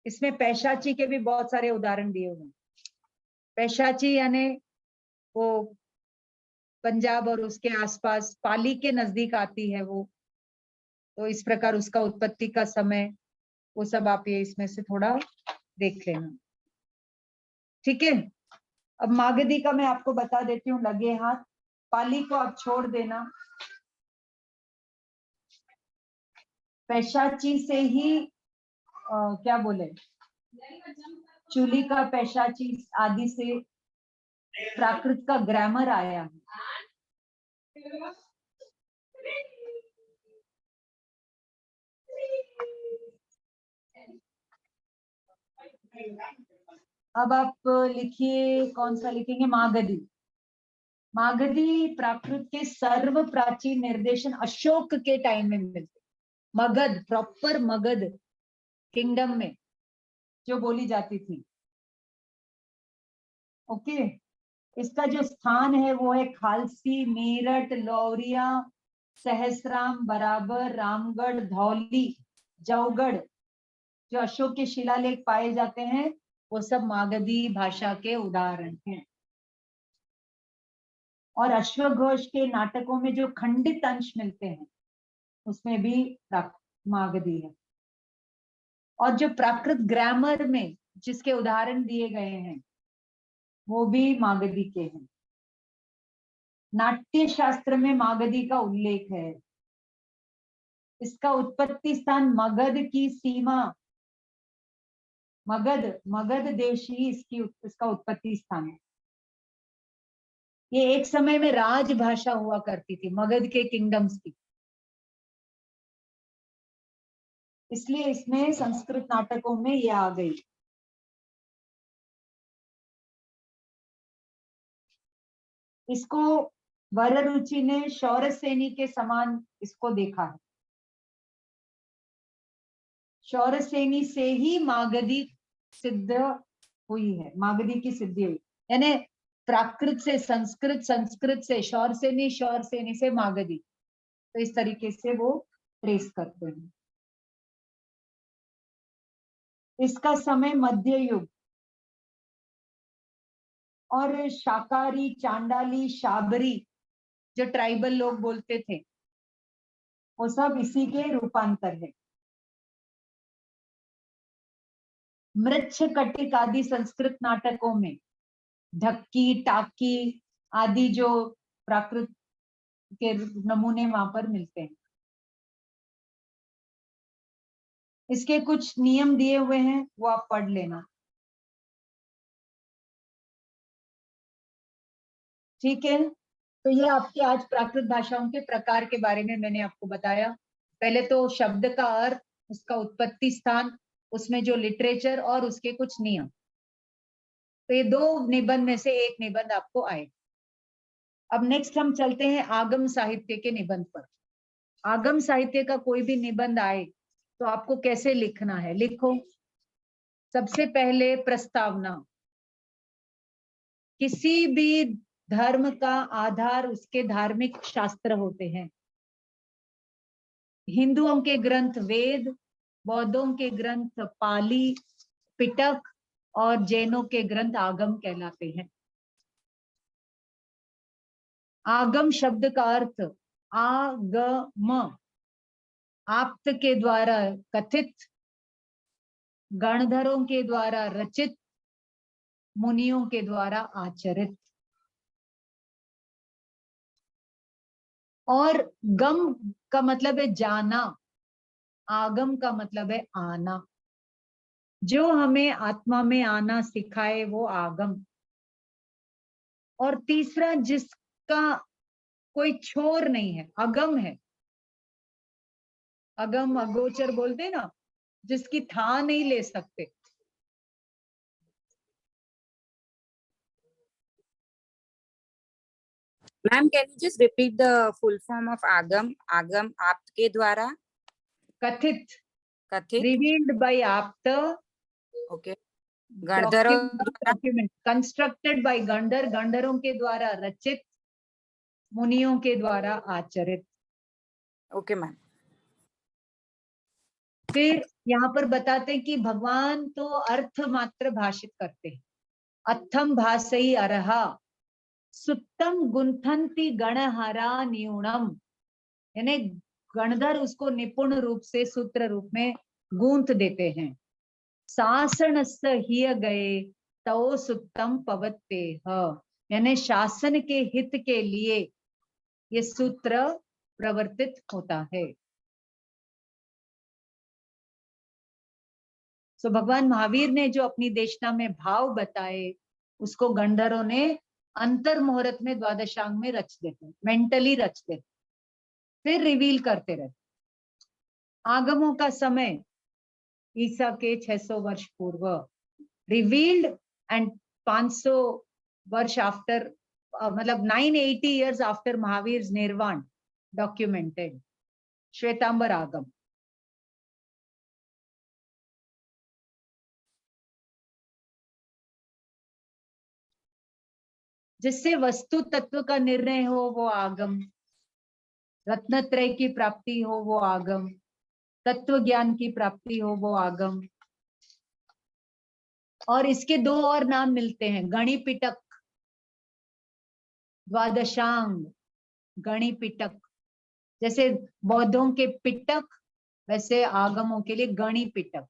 इसमें पैशाची के भी बहुत सारे उदाहरण दिए हुए हैं। पैशाची यानी वो पंजाब और उसके आसपास पाली के नजदीक आती है वो, तो इस प्रकार उसका उत्पत्ति का समय, वो सब आप ये इसमें से थोड़ा देख लेना, ठीक है। अब मागधी का मैं आपको बता देती हूँ, लगे हाथ, पाली को आप छोड़ देना। पैशाची से ही क्या बोले, चूली का पैशाची आदि से प्राकृत का ग्रामर आया है। अब आप लिखिए, कौन सा लिखेंगे, मागधी। मागधी प्राकृत के सर्व प्राचीन निर्देशन अशोक के टाइम में मिलते, मगध, प्रॉपर मगध किंगडम में जो बोली जाती थी, ओके। इसका जो स्थान है वो है खालसी, मेरठ, लौरिया, सहसराम, बराबर, रामगढ़, धौली, जौगढ़, जो अशोक के शिलालेख पाए जाते हैं वो सब मागधी भाषा के उदाहरण हैं। और अश्वघोष के नाटकों में जो खंडित अंश मिलते हैं उसमें भी मागधी है। और जो प्राकृत ग्रामर में जिसके उदाहरण दिए गए हैं वो भी मागधी के हैं। नाट्य शास्त्र में मागधी का उल्लेख है। इसका उत्पत्ति स्थान मगध की सीमा, मगध देश ही इसका उत्पत्ति स्थान है। ये एक समय में राजभाषा हुआ करती थी मगध के किंगडम्स की, इसलिए इसमें संस्कृत नाटकों में ये आ गई। इसको वररुचि ने शौरसेनी के समान इसको देखा है। शौरसेनी से ही मागधी सिद्ध हुई है, मागधी की सिद्धि हुई, यानी प्राकृत से संस्कृत, संस्कृत से शौरसेनी, शौरसेनी से मागधी, तो इस तरीके से वो ट्रेस करते हैं। इसका समय मध्य युग, और शाकाहारी, चांडाली, शाबरी जो ट्राइबल लोग बोलते थे वो सब इसी के रूपांतर है। मृच्छकटिक आदि संस्कृत नाटकों में ढक्की, टाकी आदि जो प्राकृत के नमूने वहां पर मिलते हैं। इसके कुछ नियम दिए हुए हैं, वो आप पढ़ लेना, ठीक है। तो ये आपके आज प्राकृत भाषाओं के प्रकार के बारे में मैंने आपको बताया। पहले तो शब्द का अर्थ, उसका उत्पत्ति स्थान, उसमें जो लिटरेचर और उसके कुछ नियम, तो ये 2 निबंध में से एक निबंध आपको आए। अब नेक्स्ट हम चलते हैं आगम साहित्य के निबंध पर। आगम साहित्य का कोई भी निबंध आए तो आपको कैसे लिखना है, लिखो। सबसे पहले प्रस्तावना। किसी भी धर्म का आधार उसके धार्मिक शास्त्र होते हैं। हिंदुओं के ग्रंथ वेद, बौद्धों के ग्रंथ पाली, पिटक, और जैनों के ग्रंथ आगम कहलाते हैं। आगम शब्द का अर्थ आगम, आप्त के द्वारा कथित, गणधरों के द्वारा रचित, मुनियों के द्वारा आचरित। और गम का मतलब है जाना, आगम का मतलब है आना। जो हमें आत्मा में आना सिखाए वो आगम। और तीसरा जिसका कोई छोर नहीं है, अगम है। अगम अगोचर बोलते ना, जिसकी था नहीं ले सकते। Ma'am, can you just repeat the full form of Agam? Agam आप्त के द्वारा, कथित, कथित, रिवील्ड बाय आप्त, okay, गणधरों डॉक्यूमेंट कंस्ट्रक्टेड बाय गंधर, गंधरों के द्वारा रचित, मुनियों के द्वारा आचरित। Okay ma'am. फिर यहाँ पर बताते हैं कि भगवान तो अर्थ मात्र भाषित करते हैं। अथम भासई अरहा सुत्तम गुंथंति गणहरा न्यूनम, यानी गणधर उसको निपुण रूप से सूत्र रूप में गूंथ देते हैं। शासनस्स हिय गए तो सुत्तम पवत्ते, यानी शासन के हित के लिए ये सूत्र प्रवर्तित होता है। सो भगवान महावीर ने जो अपनी देशना में भाव बताए उसको गंधर्वों ने अंतर मुहूर्त में द्वादशांग में रच देते, मेंटली रच देते, फिर रिवील करते रहते। आगमों का समय ईसा के 600 वर्ष पूर्व रिवील्ड, एंड 500 वर्ष आफ्टर, मतलब 980 years आफ्टर महावीर निर्वाण डॉक्यूमेंटेड श्वेतांबर आगम। जिससे वस्तु तत्व का निर्णय हो वो आगम, रत्नत्रय की प्राप्ति हो वो आगम, तत्व ज्ञान की प्राप्ति हो वो आगम। और इसके दो और नाम मिलते हैं, गणिपिटक, द्वादशांग, गणिपिटक। जैसे बौद्धों के पिटक, वैसे आगमों के लिए गणिपिटक।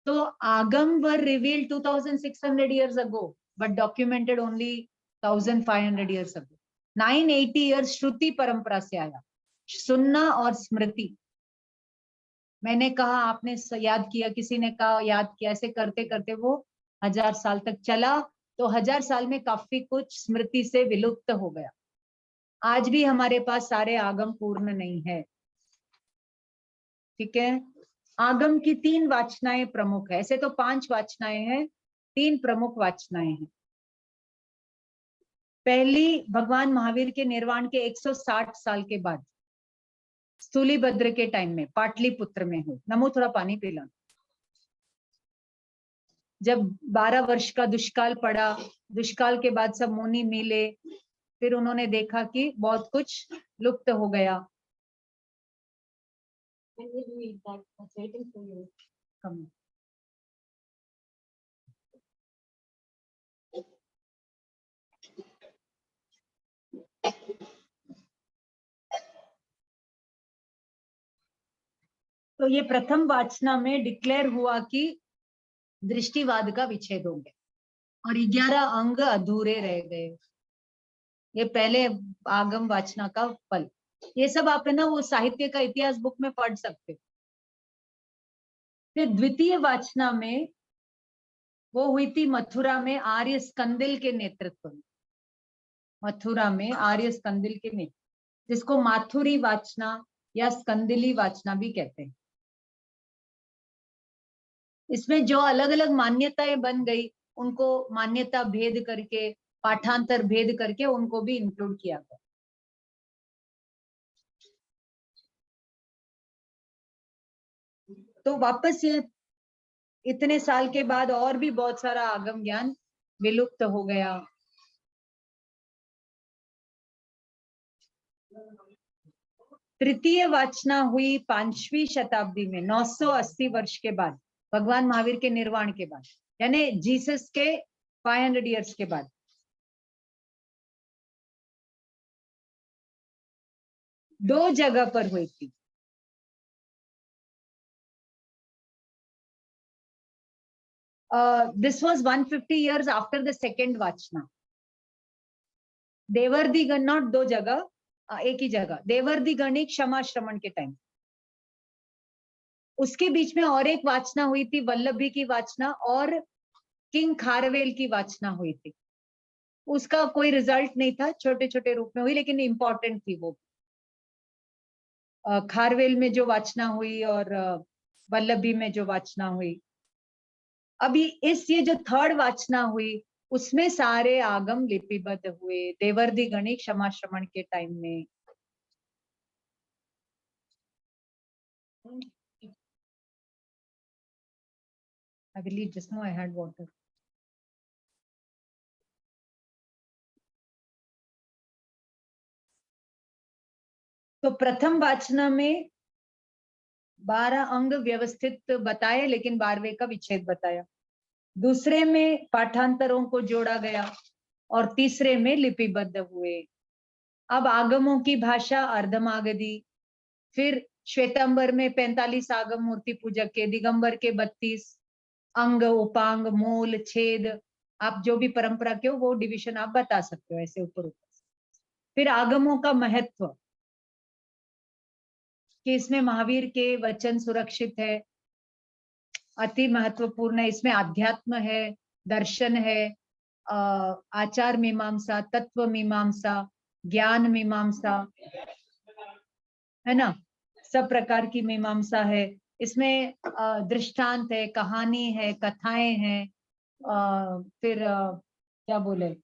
तो आगम वर revealed 2600 years ago, but documented only 1500 years ago. 980 years श्रुति परंपरा से आया, सुनना और स्मृति। मैंने कहा, आपने याद किया, किसी ने कहा याद किया, ऐसे करते करते वो 1000 साल तक चला। तो 1000 साल में काफी कुछ स्मृति से विलुप्त हो गया। आज भी हमारे पास सारे आगम पूर्ण नहीं है, ठीक है। आगम की 3 वाचनाएं प्रमुख है, ऐसे तो 5 वाचनाएं हैं, 3 प्रमुख वाचनाएं हैं। पहली भगवान महावीर के निर्वाण के 160 साल के बाद स्थूलीभद्र के टाइम में पाटलिपुत्र में हुई। नमो, थोड़ा पानी पी लो। जब 12 वर्ष का दुष्काल पड़ा, दुष्काल के बाद सब मुनि मिले, फिर उन्होंने देखा कि बहुत कुछ लुप्त हो गया। तो ये प्रथम वाचना में डिक्लेयर हुआ कि दृष्टिवाद का विच्छेद हो गया और 11 अंग अधूरे रह गए। ये पहले आगम वाचना का फल। ये सब आप है ना वो साहित्य का इतिहास बुक में पढ़ सकते। फिर द्वितीय वाचना में वो हुई थी मथुरा में आर्य स्कंदिल के नेतृत्व में। मथुरा में आर्य स्कंदिल के नेतृत्व, जिसको माथुरी वाचना या स्कंदिली वाचना भी कहते हैं। इसमें जो अलग अलग मान्यताएं बन गई, उनको मान्यता भेद करके, पाठांतर भेद करके उनको भी इंक्लूड किया गया। तो वापस ये इतने साल के बाद और भी बहुत सारा आगम ज्ञान विलुप्त हो गया। तृतीय वाचना हुई 5वीं शताब्दी में, 980 वर्ष के बाद, भगवान महावीर के निर्वाण के बाद, यानी जीसस के 500 years के बाद। दो जगह पर हुई थी। This was 150 years after the second वाचना। देवर्दी गण, नॉट दो जगह, एक ही जगह, देवर्दी गणिक क्षमा श्रवण के टाइम। उसके बीच में और एक वाचना हुई थी, वल्लभी की वाचना, और किंग खारवेल की वाचना हुई थी। उसका कोई रिजल्ट नहीं था, छोटे छोटे रूप में हुई, लेकिन इंपॉर्टेंट थी वो। खारवेल में जो वाचना हुई और वल्लभी में जो वाचना हुई। अभी ये जो थर्ड वाचना हुई, उसमें सारे आगम लिपिबद्ध हुए देवर्दी गणिक क्षमा श्रवण के टाइम में। I believe just now I had water. तो प्रथम वाचना में 12 अंग व्यवस्थित बताए, लेकिन 12वें का विच्छेद बताया। दूसरे में पाठांतरों को जोड़ा गया और तीसरे में लिपिबद्ध हुए। अब आगमों की भाषा अर्धमागधी, फिर श्वेतांबर में 45 आगम मूर्ति पूजक के, दिगंबर के 32 अंग, उपांग, मूल, छेद, आप जो भी परंपरा के हो वो डिवीजन आप बता सकते हो ऐसे ऊपर ऊपर। फिर आगमों का महत्व कि इसमें महावीर के वचन सुरक्षित है, अति महत्वपूर्ण है। इसमें आध्यात्म है, दर्शन है, आचार मीमांसा, तत्व मीमांसा, ज्ञान मीमांसा, है ना, सब प्रकार की मीमांसा है। इसमें दृष्टांत है, कहानी है, कथाएं हैं, फिर क्या बोले,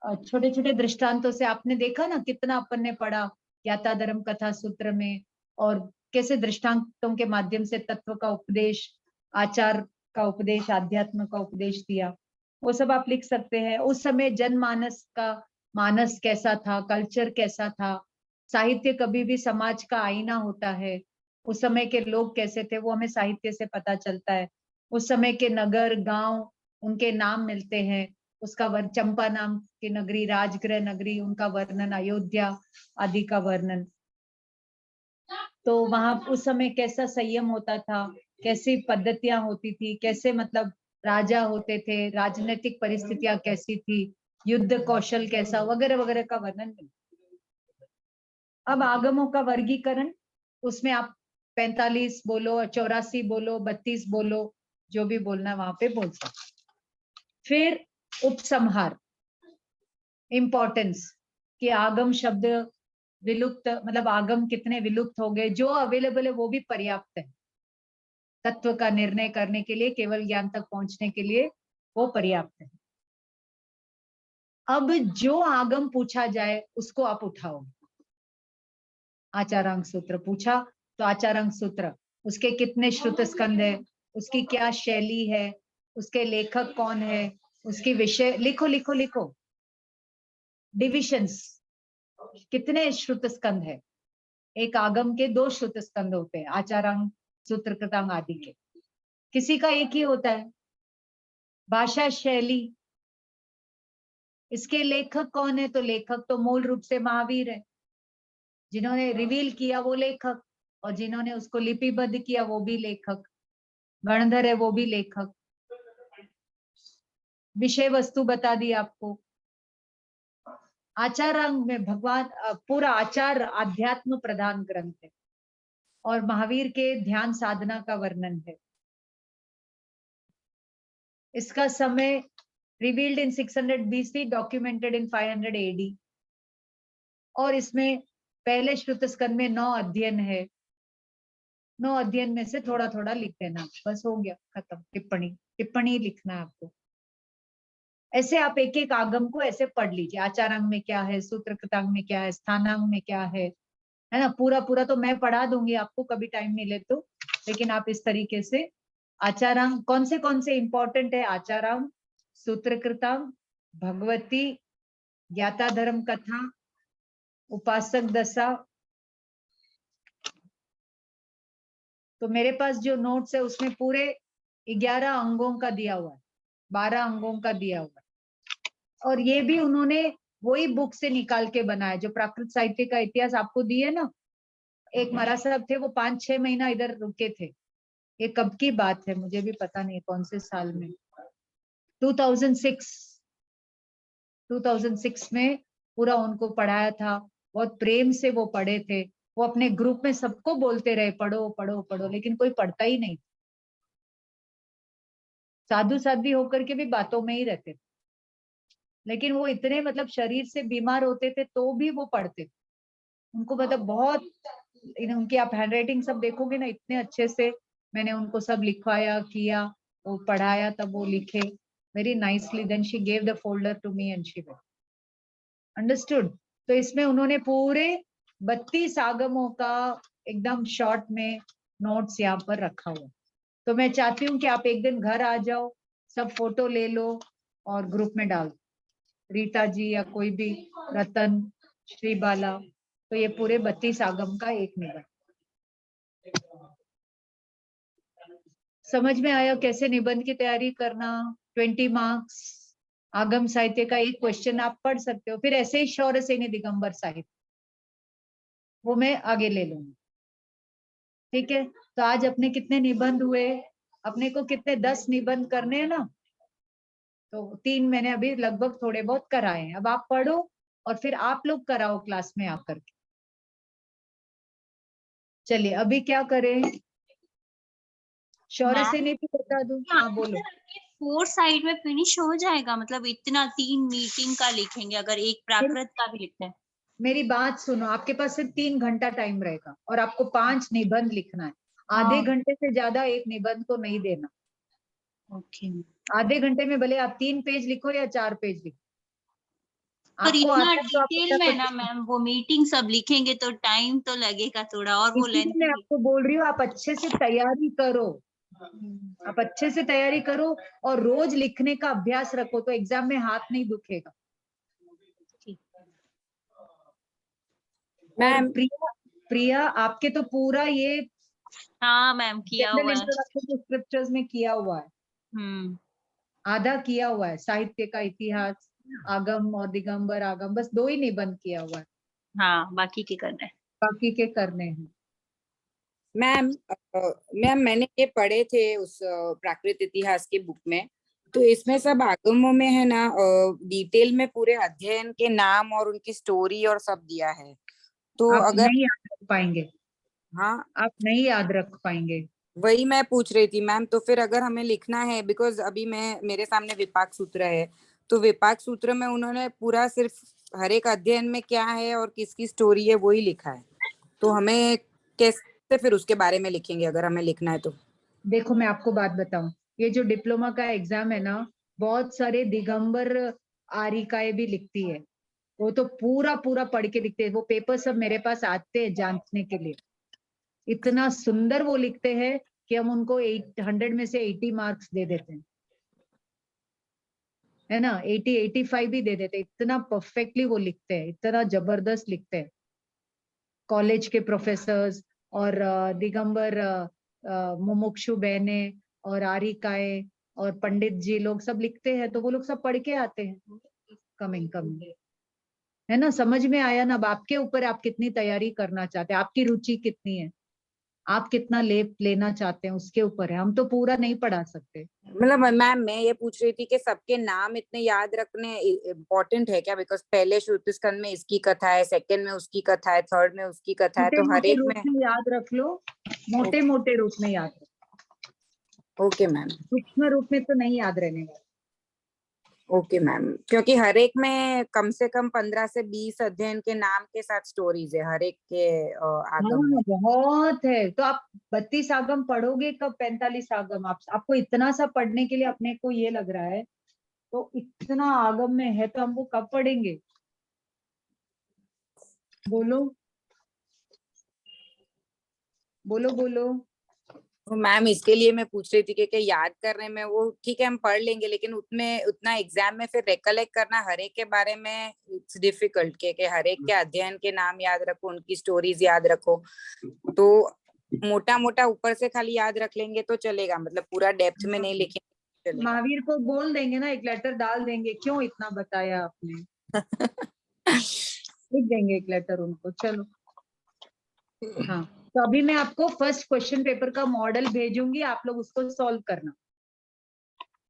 छोटे छोटे दृष्टांतों से आपने देखा ना कितना अपन ने पढ़ा ज्ञाता धर्म कथा सूत्र में, और कैसे दृष्टांतों के माध्यम से तत्व का उपदेश, आचार का उपदेश, आध्यात्म का उपदेश दिया। वो सब आप लिख सकते हैं। उस समय जनमानस का मानस कैसा था, कल्चर कैसा था। साहित्य कभी भी समाज का आईना होता है। उस समय के लोग कैसे थे वो हमें साहित्य से पता चलता है। उस समय के नगर, गांव, उनके नाम मिलते हैं। उसका चंपा नाम की नगरी, राजगृह नगरी, उनका वर्णन, अयोध्या आदि का वर्णन। तो वहां उस समय कैसा संयम होता था, कैसी पद्धतियां होती थी, कैसे मतलब राजा होते थे, राजनीतिक परिस्थितियां कैसी थी, युद्ध कौशल कैसा, वगैरह वगैरह का वर्णन मिलता। अब आगमों का वर्गीकरण, उसमें आप 45 बोलो, 84 बोलो, 32 बोलो, जो भी बोलना वहां पे बोल सकते। फिर उपसंहार, इंपॉर्टेंस कि आगम शब्द विलुप्त, मतलब आगम कितने विलुप्त हो गए, जो अवेलेबल है वो भी पर्याप्त है तत्व का निर्णय करने के लिए, केवल ज्ञान तक पहुंचने के लिए वो पर्याप्त है। अब जो आगम पूछा जाए उसको आप उठाओ। आचारांग सूत्र पूछा तो आचारांग सूत्र, उसके कितने श्रुत स्कंद है, उसकी क्या शैली है, उसके लेखक कौन है, उसकी विषय लिखो लिखो लिखो। डिविजन्स, कितने श्रुत स्कंद है। एक आगम के 2 श्रुत स्कंद होते हैं, आचारांग, सूत्र कृतांग आदि के। किसी का एक ही होता है। भाषा शैली, इसके लेखक कौन है, तो लेखक तो मूल रूप से महावीर है। जिन्होंने रिवील किया वो लेखक, और जिन्होंने उसको लिपिबद्ध किया वो भी लेखक। गणधर है वो भी लेखक। विषय वस्तु बता दी आपको। आचारांग में भगवान, पूरा आचार आध्यात्म प्रधान ग्रंथ है और महावीर के ध्यान साधना का वर्णन है। इसका समय revealed in 600 BC, documented in 500 AD। और इसमें पहले श्रुत स्कंद में 9 अध्ययन है। 9 अध्ययन में से थोड़ा थोड़ा लिख देना, बस हो गया, खत्म। टिप्पणी टिप्पणी लिखना है आपको। ऐसे आप एक एक आगम को ऐसे पढ़ लीजिए। आचारांग में क्या है, सूत्र कृतांग में क्या है, स्थानांग में क्या है ना। पूरा पूरा तो मैं पढ़ा दूंगी आपको कभी टाइम मिले तो, लेकिन आप इस तरीके से आचारांग कौन से इंपॉर्टेंट है, आचारांग, सूत्र कृतांग, भगवती, ज्ञाता धर्म कथा, उपासक दशा। तो मेरे पास जो नोट्स है उसमें पूरे 11 अंगों का दिया हुआ है, 12 अंगों का दिया हुआ है। और ये भी उन्होंने वही बुक से निकाल के बनाया जो प्राकृत साहित्य का इतिहास आपको दिए ना। एक महाराज साहब थे, वो 5-6 महीना इधर रुके थे। ये कब की बात है मुझे भी पता नहीं कौन से साल में, 2006 में पूरा उनको पढ़ाया था। बहुत प्रेम से वो पढ़े थे। वो अपने ग्रुप में सबको बोलते रहे पढ़ो पढ़ो पढ़ो, लेकिन कोई पढ़ता ही नहीं। साधु साध्वी होकर के भी बातों में ही रहते थे, लेकिन वो इतने मतलब शरीर से बीमार होते थे तो भी वो पढ़ते थे। उनको मतलब बहुत, उनकी आप हैंडराइटिंग सब देखोगे ना, इतने अच्छे से मैंने उनको सब लिखवाया किया, वो पढ़ाया, तब वो लिखे very nicely. Then she gave the folder to me and she went. Understood. तो इसमें उन्होंने पूरे 32 आगमों का एकदम शॉर्ट में नोट्स यहाँ पर रखा हुआ। तो मैं चाहती हूँ कि आप एक दिन घर आ जाओ, सब फोटो ले लो और ग्रुप में डाल दो। रीता जी या कोई भी, रतन, श्री बाला, तो ये पूरे 32 आगम का एक निबंध। समझ में आया कैसे निबंध की तैयारी करना? 20 मार्क्स, आगम साहित्य का एक क्वेश्चन आप पढ़ सकते हो। फिर ऐसे ही शौरसेनी दिगंबर साहित्य, वो मैं आगे ले लूंगी। ठीक है, तो आज अपने कितने निबंध हुए? अपने को कितने 10 निबंध करने हैं ना, तो 3 मैंने अभी लगभग थोड़े बहुत कराए हैं। अब आप पढ़ो और फिर आप लोग कराओ क्लास में आकर के। चलिए अभी क्या करें? शौरसेनी भी बता दूं? हाँ बोलो। 4 साइड में फिनिश हो जाएगा, मतलब इतना 3 मीटिंग का लिखेंगे अगर एक प्राकृत का भी लिखते हैं। मेरी बात सुनो, आपके पास सिर्फ 3 घंटा टाइम रहेगा और आपको 5 निबंध लिखना है। आधे हाँ। घंटे से ज्यादा एक निबंध को नहीं देना। ओके। आधे घंटे में भले आप 3 पेज लिखो या 4 पेज लिखो। पर आपको इतना आता है तो आप डिटेल में ना मैम, वो मीटिंग सब लिखेंगे तो टाइम तो लगेगा थोड़ा, और वो इसीलिए लेंथ मैं आपको बोल रही हूँ, आप अच्छे से तैयारी करो। आप अच्छे से तैयारी करो और रोज लिखने का अभ्यास रखो, तो एग्जाम में हाथ नहीं दुखेगा। और मैम प्रिया आपके तो पूरा ये हाँ मैम किया जनरल हुआ है। इंट्रोडक्शन टू स्क्रिप्चर्स में किया हुआ है, आधा किया हुआ है। साहित्य का इतिहास, आगम और दिगंबर आगम, बस 2 ही निबंध किया हुआ है, हाँ बाकी के करना है। बाकी के करने हैं। मैम मैम मैंने ये पढ़े थे उस प्राकृत इतिहास की बुक में, तो इसमें सब आगमों में है ना डिटेल में पूरे अध्ययन के नाम और उनकी स्टोरी और सब दिया है। तो आप अगर नहीं याद रख पाएंगे, हाँ आप नहीं याद रख पाएंगे। वही मैं पूछ रही थी मैम, तो फिर अगर हमें लिखना है, बिकॉज अभी मैं मेरे सामने विपाक सूत्र है, तो विपाक सूत्र में उन्होंने पूरा सिर्फ हर एक अध्ययन में क्या है और किसकी स्टोरी है वही लिखा है, तो हमें कैसे फिर उसके बारे में लिखेंगे अगर हमें लिखना है तो? देखो मैं आपको बात बताऊं, ये जो डिप्लोमा का एग्जाम है ना, बहुत सारे दिगंबर आरिकाएं भी लिखती है, वो तो पूरा पूरा पढ़ के लिखते हैं। वो पेपर सब मेरे पास आते हैं जांचने के लिए, इतना सुंदर वो लिखते हैं कि हम उनको 100 में से 80 मार्क्स दे देते हैं, है ना, 85 भी दे देते हैं। इतना परफेक्टली वो लिखते हैं, इतना जबरदस्त लिखते हैं। कॉलेज के प्रोफेसर्स और दिगंबर मुमुक्षु बहने और आरिकाए और पंडित जी लोग सब लिखते हैं, तो वो लोग सब पढ़ के आते हैं। कमिंग है ना, समझ में आया ना? अब आपके ऊपर आप कितनी तैयारी करना चाहते हैं, आपकी रुचि कितनी है, आप कितना लेना चाहते हैं, उसके ऊपर है। हम तो पूरा नहीं पढ़ा सकते। मतलब मैम मैं ये पूछ रही थी कि सबके नाम इतने याद रखने इम्पोर्टेंट है क्या? बिकॉज पहले श्रुति स्कंद में इसकी कथा है, सेकंड में उसकी कथा है, थर्ड में उसकी कथा है, मोटे तो हर मोटे एक रूप में। में याद रख लो, मोटे मोटे रूप में याद रखो, ओके मैम। सूक्ष्म रूप में तो नहीं याद रहने वाला। ओके मैम, क्योंकि हर एक में कम से कम 15 से 20 अध्ययन के नाम के साथ स्टोरीज है हर एक के आगम में। हाँ बहुत है, तो आप 32 आगम पढ़ोगे कब? 45 आगम। आपको इतना सा पढ़ने के लिए अपने को ये लग रहा है, तो इतना आगम में है तो हम वो कब पढ़ेंगे? बोलो बोलो बोलो। तो मैम इसके लिए मैं पूछ रही थी कि याद करने में वो ठीक है हम पढ़ लेंगे, लेकिन उसमें उतना एग्जाम में फिर रिकलेक्ट करना हर एक के बारे में इट्स डिफिकल्ट के हर एक के अध्ययन के नाम याद रखो, उनकी स्टोरीज याद रखो। तो मोटा मोटा ऊपर से खाली याद रख लेंगे तो चलेगा, मतलब पूरा डेप्थ में नहीं लिखेंगे चलेगा? महावीर को बोल देंगे ना, एक लेटर डाल देंगे, क्यों इतना बताया आपने, लिख देंगे एक लेटर उनको। चलो हाँ, तो अभी मैं आपको फर्स्ट क्वेश्चन पेपर का मॉडल भेजूंगी, आप लोग उसको सॉल्व करना,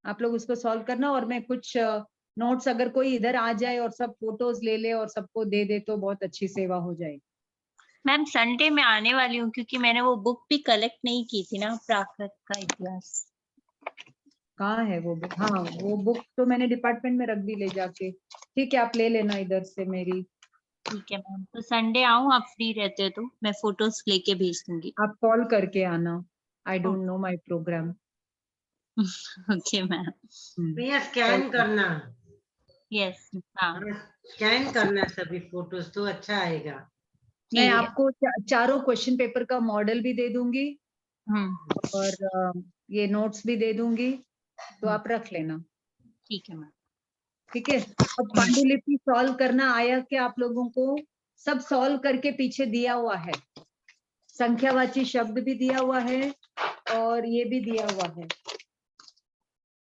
आप लोग उसको सॉल्व करना। और मैं कुछ नोट्स, अगर कोई इधर आ जाए और सब फोटोज ले ले और सबको दे दे तो बहुत अच्छी सेवा हो जाएगी। मैम संडे में आने वाली हूँ, क्योंकि मैंने वो बुक भी कलेक्ट नहीं की थी ना, प्राकृत का इतिहास। कहाँ है वो बुक? हाँ वो बुक तो मैंने डिपार्टमेंट में रख दी ले जाके। ठीक है, आप ले लेना इधर से मेरी। ठीक है मैम, तो संडे आऊँ, आप फ्री रहते हो तो मैं फोटोज लेके भेज दूंगी। आप कॉल करके आना, I don't know my program. Okay ma'am. Priya scan करना, यस हाँ स्कैन करना सभी फोटोज तो अच्छा आएगा। मैं ठीक है। आपको चारों क्वेश्चन पेपर का मॉडल भी दे दूंगी, और ये नोट्स भी दे दूंगी, तो आप रख लेना। ठीक है मैम। ठीक है, अब पांडुलिपि सॉल्व करना आया क्या आप लोगों को? सब सॉल्व करके पीछे दिया हुआ है, संख्यावाची शब्द भी दिया हुआ है और ये भी दिया हुआ है,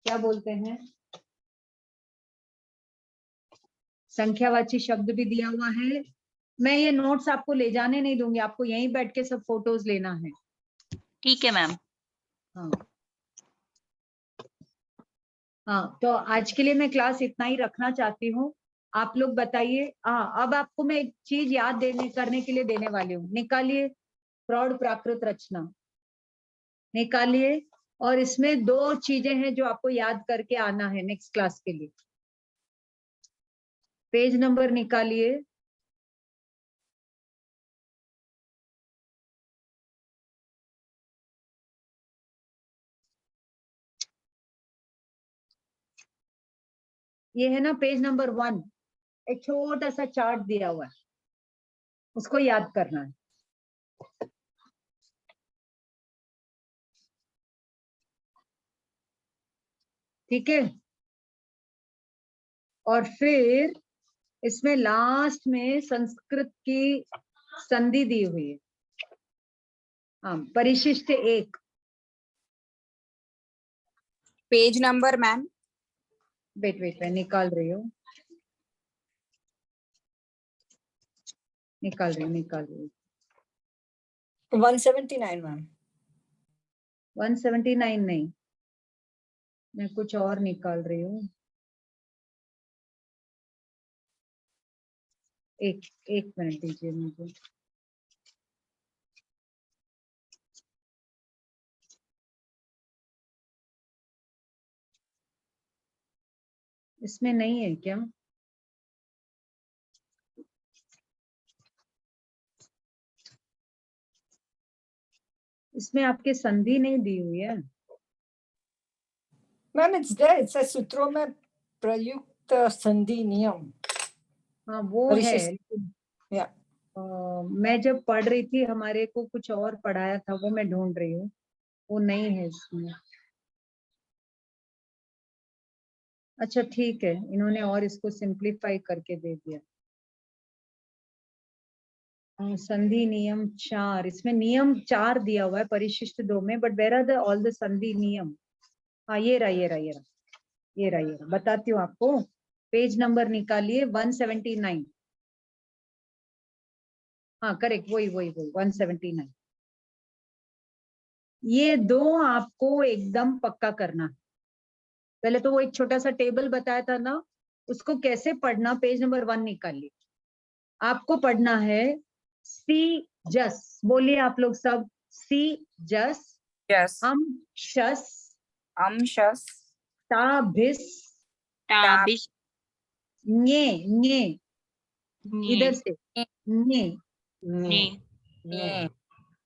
क्या बोलते हैं, संख्यावाची शब्द भी दिया हुआ है। मैं ये नोट्स आपको ले जाने नहीं दूंगी, आपको यहीं बैठ के सब फोटोज लेना है। ठीक है मैम। हाँ हाँ, तो आज के लिए मैं क्लास इतना ही रखना चाहती हूँ। आप लोग बताइए। हाँ, अब आपको मैं एक चीज याद करने के लिए देने वाली हूँ। निकालिए प्रौढ़ प्राकृत रचना, निकालिए। और इसमें 2 चीजें हैं जो आपको याद करके आना है नेक्स्ट क्लास के लिए। पेज नंबर निकालिए। ये है ना पेज नंबर 1, एक छोटा सा चार्ट दिया हुआ है, उसको याद करना है। ठीक है, और फिर इसमें लास्ट में संस्कृत की संधि दी हुई है। हाँ, परिशिष्ट 1। Page number ma'am? वेट मैं निकाल रही हूँ, निकाल रही हूँ। 179 मैम। 179 नहीं, मैं कुछ और निकाल रही हूँ। एक मिनट दीजिए मुझे। इसमें नहीं है क्या? इसमें आपके संधि नहीं दी हुई है मैम इट्स देयर, इट्स सूत्रों में प्रयुक्त संधि नियम। हाँ वो है, परिशिष्ट। या मैं जब पढ़ रही थी हमारे को कुछ और पढ़ाया था, वो मैं ढूंढ रही हूँ, वो नहीं है इसमें। अच्छा ठीक है, इन्होंने और इसको सिंप्लीफाई करके दे दिया। संधि नियम 4, इसमें नियम 4 दिया हुआ है परिशिष्ट 2 में, but where are the all the संधि नियम? हाँ ये रहा, बताती हूँ आपको। पेज नंबर निकालिए 179। हाँ करेक्ट, वही 179। ये 2 आपको एकदम पक्का करना है। पहले तो वो एक छोटा सा टेबल बताया था ना, उसको कैसे पढ़ना, पेज नंबर 1 निकालिए। आपको पढ़ना है सी जस, बोलिए आप लोग सब, सी जस, यस। शस, शस, ताभिस, ताबिश, ञे, इधर से ञे, ने, ने,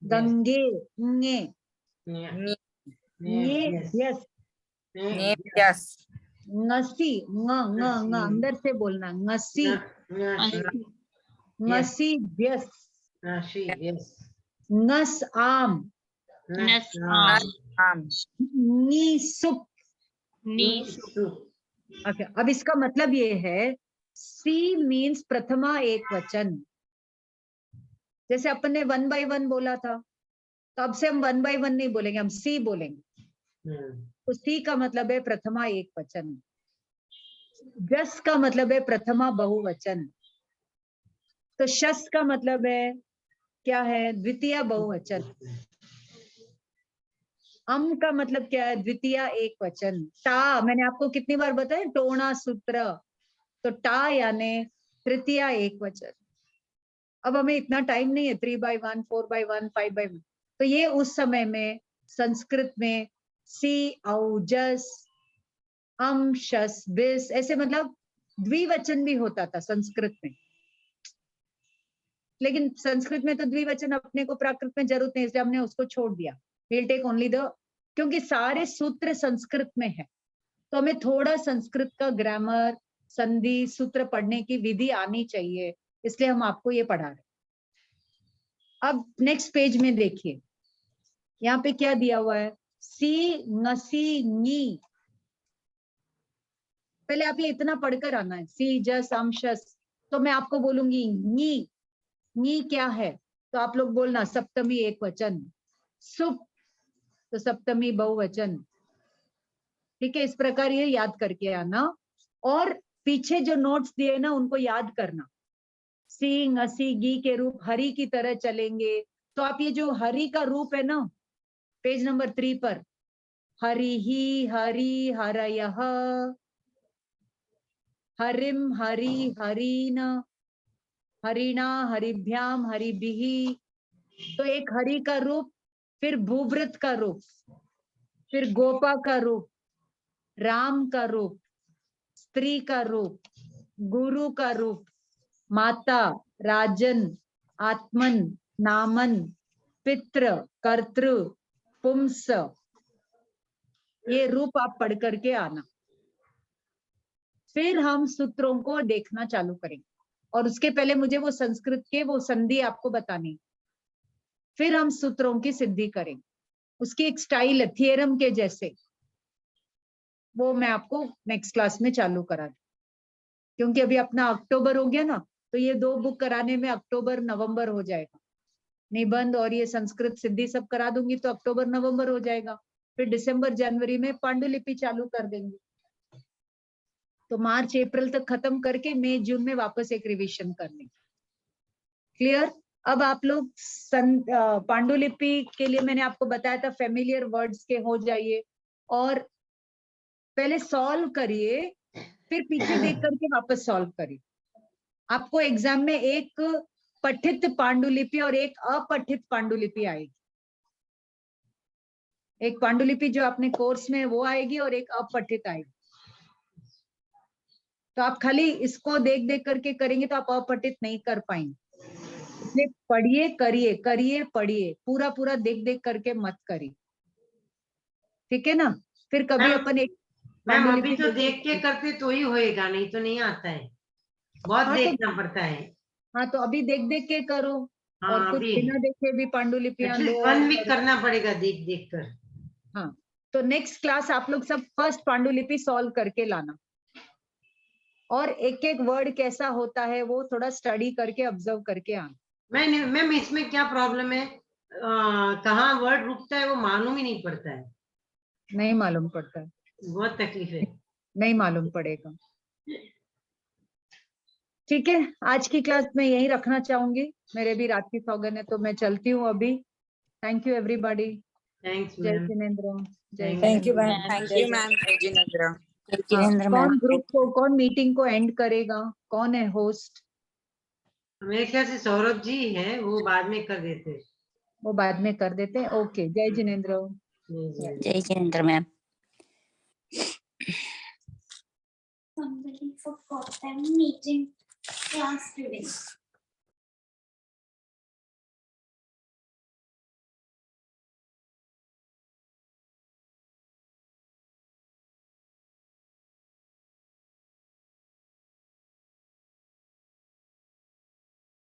गंगे, ञे, Yes. यस, ने, यस, ngसी, ng अंदर से बोलना, ngसी, ngसी व्यस, Yes. ngस आम, नस आम, आम, नी सुप। नी ओके, अब इसका मतलब ये है, सी मीन्स प्रथमा एक वचन। जैसे अपन ने 1 by 1 बोला था, तो अब से हम 1 by 1 नहीं बोलेंगे, हम सी बोलेंगे। तो सी का मतलब है प्रथमा एक वचन, जस का मतलब है प्रथमा बहुवचन, तो शस का मतलब है क्या है, द्वितीय बहुवचन। अम का मतलब क्या है, द्वितीय एक वचन। टा, मैंने आपको कितनी बार बताया, टोणा सूत्र, तो टा यानी तृतीय एक वचन। अब हमें इतना टाइम नहीं है, 3 by 1, 4 by 1, 5 by 1, तो ये उस समय में संस्कृत में सी, औजस, अम, शस, बिस, ऐसे मतलब द्विवचन भी होता था संस्कृत में। लेकिन संस्कृत में तो द्विवचन अपने को प्राकृत में जरूरत नहीं, इसलिए हमने उसको छोड़ दिया। We'll take only the, क्योंकि सारे सूत्र संस्कृत में है, तो हमें थोड़ा संस्कृत का ग्रामर, संधि, सूत्र पढ़ने की विधि आनी चाहिए, इसलिए हम आपको ये पढ़ा रहे। अब नेक्स्ट पेज में देखिए, यहाँ पे क्या दिया हुआ है, सी ngसी नी, पहले आप ये इतना पढ़कर आना है, सी जस अम शस। तो मैं आपको बोलूंगी नी क्या है, तो आप लोग बोलना सप्तमी एक वचन, सुप तो सप्तमी बहुवचन। ठीक है, इस प्रकार ये याद करके आना। और पीछे जो नोट्स दिए ना उनको याद करना। सी ngसी गी के रूप हरि की तरह चलेंगे, तो आप ये जो हरि का रूप है ना, पेज नंबर 3 पर, हरि ही हरि हरयः, हरिम हरि हरिन, हरिणा हरिभ्याम हरिभिः। तो एक हरि का रूप, फिर भूभृत का रूप, फिर गोपा का रूप, राम का रूप, स्त्री का रूप, गुरु का रूप, माता, राजन, आत्मन, नामन, पितृ, कर्तृ, पुंस, ये रूप आप पढ़ करके आना। फिर हम सूत्रों को देखना चालू करेंगे, और उसके पहले मुझे वो संस्कृत के वो संधि आपको बतानी, फिर हम सूत्रों की सिद्धि करेंगे। उसकी एक स्टाइल है थियरम के जैसे, वो मैं आपको नेक्स्ट क्लास में चालू करा दूं, क्योंकि अभी अपना अक्टूबर हो गया ना, तो ये 2 बुक कराने में अक्टूबर नवंबर हो जाएगा। निबंध और ये संस्कृत सिद्धि सब करा दूंगी तो अक्टूबर नवंबर हो जाएगा। फिर दिसंबर जनवरी में पांडुलिपि चालू कर देंगे, तो मार्च अप्रैल तक खत्म करके मई जून में वापस एक रिवीजन कर लेंगे। क्लियर? अब आप लोग पांडुलिपि के लिए मैंने आपको बताया था फेमिलियर वर्ड्स के हो जाइए, और पहले सॉल्व करिए, फिर पीछे देख करके वापस सॉल्व करिए। आपको एग्जाम में एक पठित पांडुलिपि और एक अपठित पांडुलिपि आएगी। एक पांडुलिपि जो आपने कोर्स में वो आएगी और एक अपठित आएगी। तो आप खाली इसको देख देख करके करेंगे तो आप अपठित नहीं कर पाएंगे। इसलिए पढ़िए, करिए, करिए, पढ़िए, पूरा पूरा देख देख करके मत करिए। ठीक है ना? फिर कभी अपन एक मैम अभी पांडुलिपि तो देख के करते तो ही होएगा, नहीं तो नहीं आता है, बहुत हाँ, तो देखना पड़ता है। हाँ, तो अभी देख देख के करो, और हाँ कुछ अभी बिना देखे भी पांडुलिपियां लो एटलीस्ट और 1 वीक करो। करना पड़ेगा देख देख कर। हाँ, तो नेक्स्ट क्लास आप लोग सब फर्स्ट पांडुलिपि सॉल्व करके लाना, और एक एक वर्ड कैसा होता है वो थोड़ा स्टडी करके ऑब्जर्व करके आना। मैम इसमें क्या प्रॉब्लम है, कहाँ वर्ड रुकता है वो मालूम ही नहीं पड़ता है, नहीं मालूम पड़ता है, बहुत तकलीफ है। नहीं मालूम पड़ेगा। ठीक है, आज की क्लास में यही रखना चाहूंगी, मेरे भी रात की सौगन है तो मैं चलती हूँ अभी। Thank you everybody. थैंक्स जय मैम। जिनेंद्र। जय Thank you, Jinendra. ma'am. Thank you ma'am Jinendra. हाँ, कौन ग्रुप को, कौन मीटिंग को एंड करेगा, कौन है होस्ट? मेरे ख्याल से सौरभ जी है, वो बाद में कर देते हैं। वो बाद में कर देते हैं। ओके, जय जिनेंद्र। जय Jinendra ma'am. Somebody forgot them meeting class today.